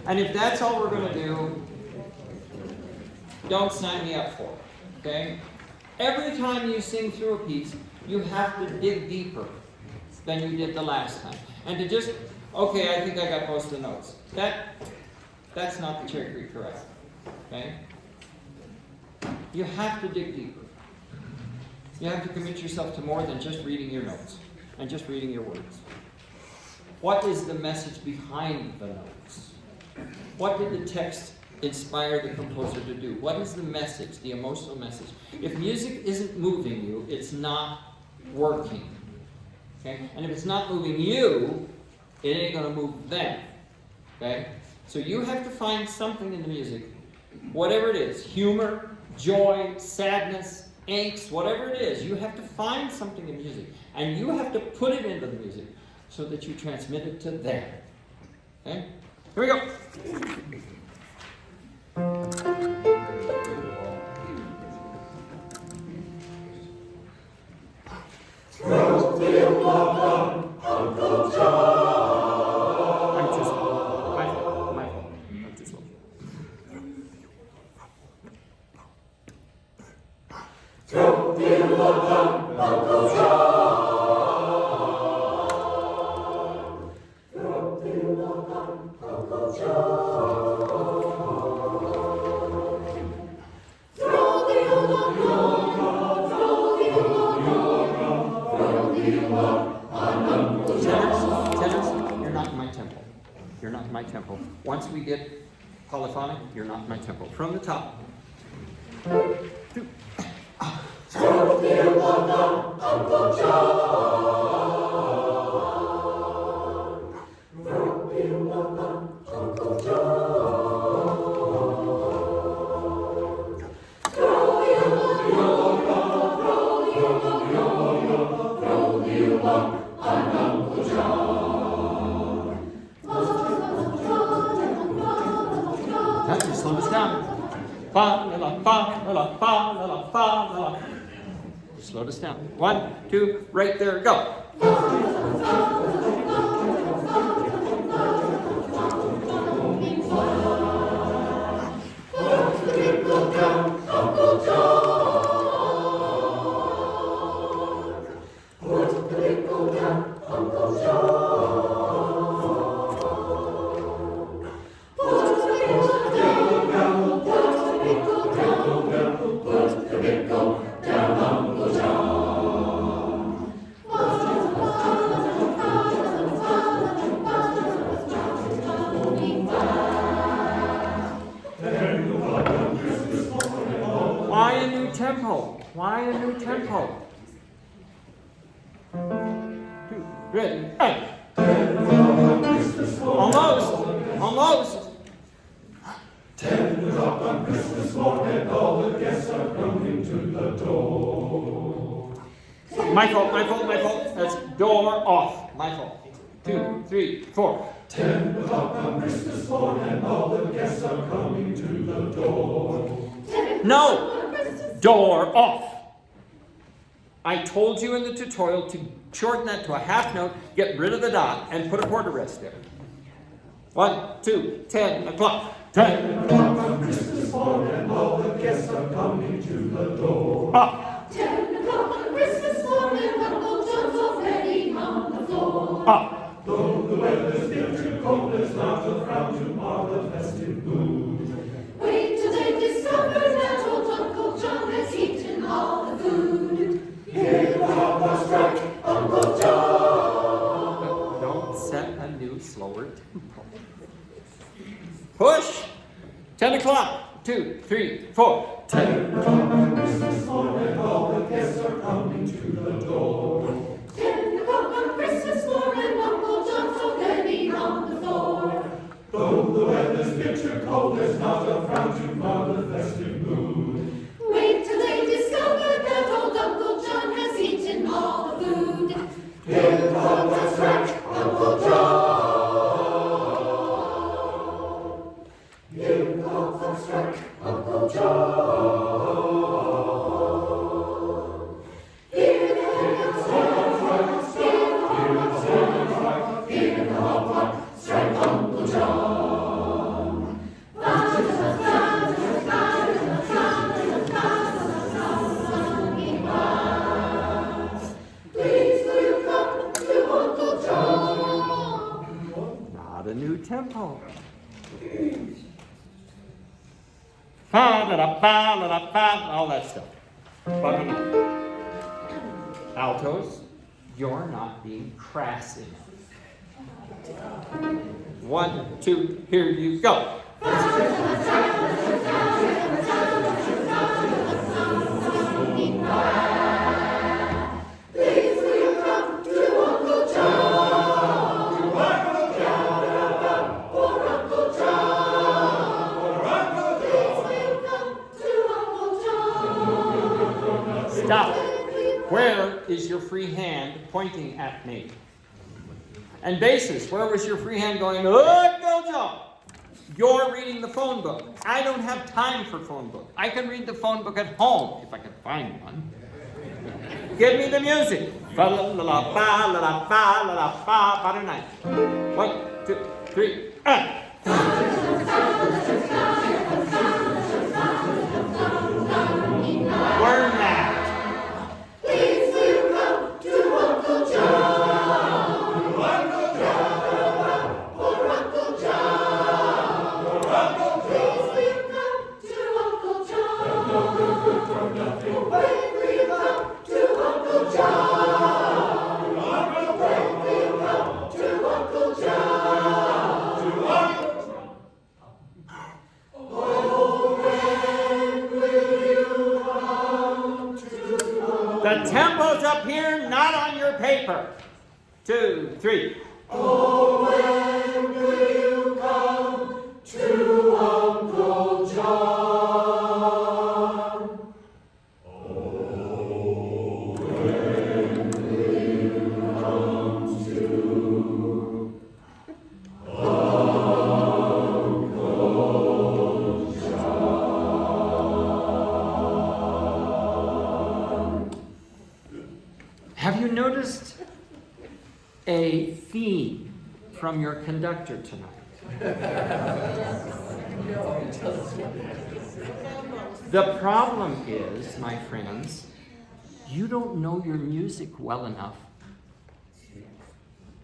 And if that's all we're going to do, don't sign me up for it. Okay? Every time you sing through a piece, you have to dig deeper than you did the last time. And to just, okay, I think I got most of the notes. That's not the Cherry Creek Chorale. Okay? You have to dig deeper. You have to commit yourself to more than just reading your notes and just reading your words. What is the message behind the notes? What did the text inspire the composer to do? What is the message, the emotional message? If music isn't moving you, it's not working. Okay? And if it's not moving you, it ain't going to move them. Okay? So you have to find something in the music, whatever it is, humor, joy, sadness, angst, whatever it is, you have to find something in music. And you have to put it into the music so that you transmit it to them. Okay? Here we go. Throw the Yule on Uncle John. I'm too slow. My fault. I'm too slow. Throw the Yule on Uncle John. Throw the Yule on Uncle John. Throw the Yule on, throw the Yule on Uncle John. Tenors, you're not in my tempo. You're not in my tempo. Once we get polyphonic, you're not in my tempo. From the top. Two. Throw the Yule on Uncle John. Throw the Yule on Uncle John. Throw the Yule on, throw the Yule on, throw the Yule on Uncle John. Now you slow this down. Fa la la fa la la fa la la fa la la. Slow this down. 1, 2, right there, go. Why a new tempo? Why a new tempo? 2, ready, hey. Almost. 10 o'clock on Christmas morning, all the guests are coming to the door. My fault. That's door off. My fault. 2, 3, 4. 10 o'clock on Christmas morning, all the guests are coming to the door. No! Door off. I told you in the tutorial to shorten that to a half note, get rid of the dot, and put a quarter rest there. 1, 2, 10 o'clock. 10 o'clock on Christmas morning, all the guests are coming to the door. Up. 10 o'clock on Christmas morning, Uncle John's already on the floor. Up. Though the weather's bitter cold, there's not a frown to mar the festive mood. Wait till they discover that old Uncle John has eaten all the food. Hear the hot strike, Uncle John. Don't set a new slower tempo. Push. 10 o'clock. 2, 3, 4. 10 o'clock on Christmas morning, all the guests are coming to the door. 10 o'clock on Christmas morning, Uncle John's already on the floor. Though the weather's bitter cold, there's not a frown to mar the festive mood. Wait till they discover that old Uncle John has eaten all the food. Hear the hot strike, Uncle John. new tempo. Fa da da fa da da fa, all that stuff. Altos, you're not being crass enough. 1, 2, here you go. Please will you come to Uncle John? To Uncle John. For Uncle John. For Uncle John. Please will you come to Uncle John? Stop. Where is your free hand pointing at me? And basses, where was your free hand going, Uncle John? You're reading the phone book. I don't have time for phone book. I can read the phone book at home, if I can find one. Give me the music. Fa la la la fa la la fa la la fa ba da night. 1, 2, 3, Learn that. Please will you come to Uncle John? To Uncle John. For Uncle John. For Uncle John. Please will you come to Uncle John? When will you come to Uncle John? To Uncle John. When will you come to Uncle John? To Uncle John. Oh, when will you come to The tempo's up here, not on your paper. 2, 3. Oh, when will you come to Uncle John? Oh, when will you come to Uncle John? Have you noticed a theme from your conductor tonight? The problem is, my friends, you don't know your music well enough.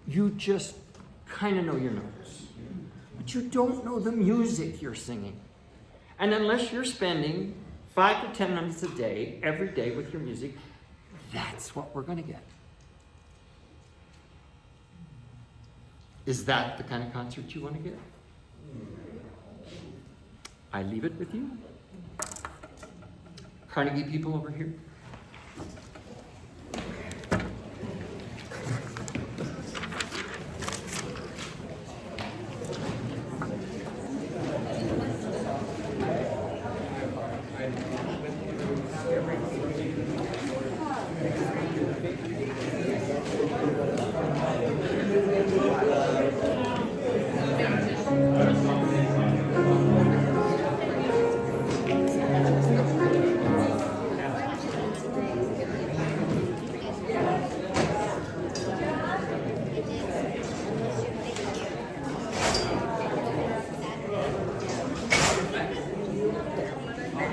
You just kind of know your notes, but you don't know the music you're singing. And unless you're spending 5 to 10 minutes a day, every day with your music, that's what we're going to get. Is that the kind of concert you want to get? I leave it with you. Carnegie people over here.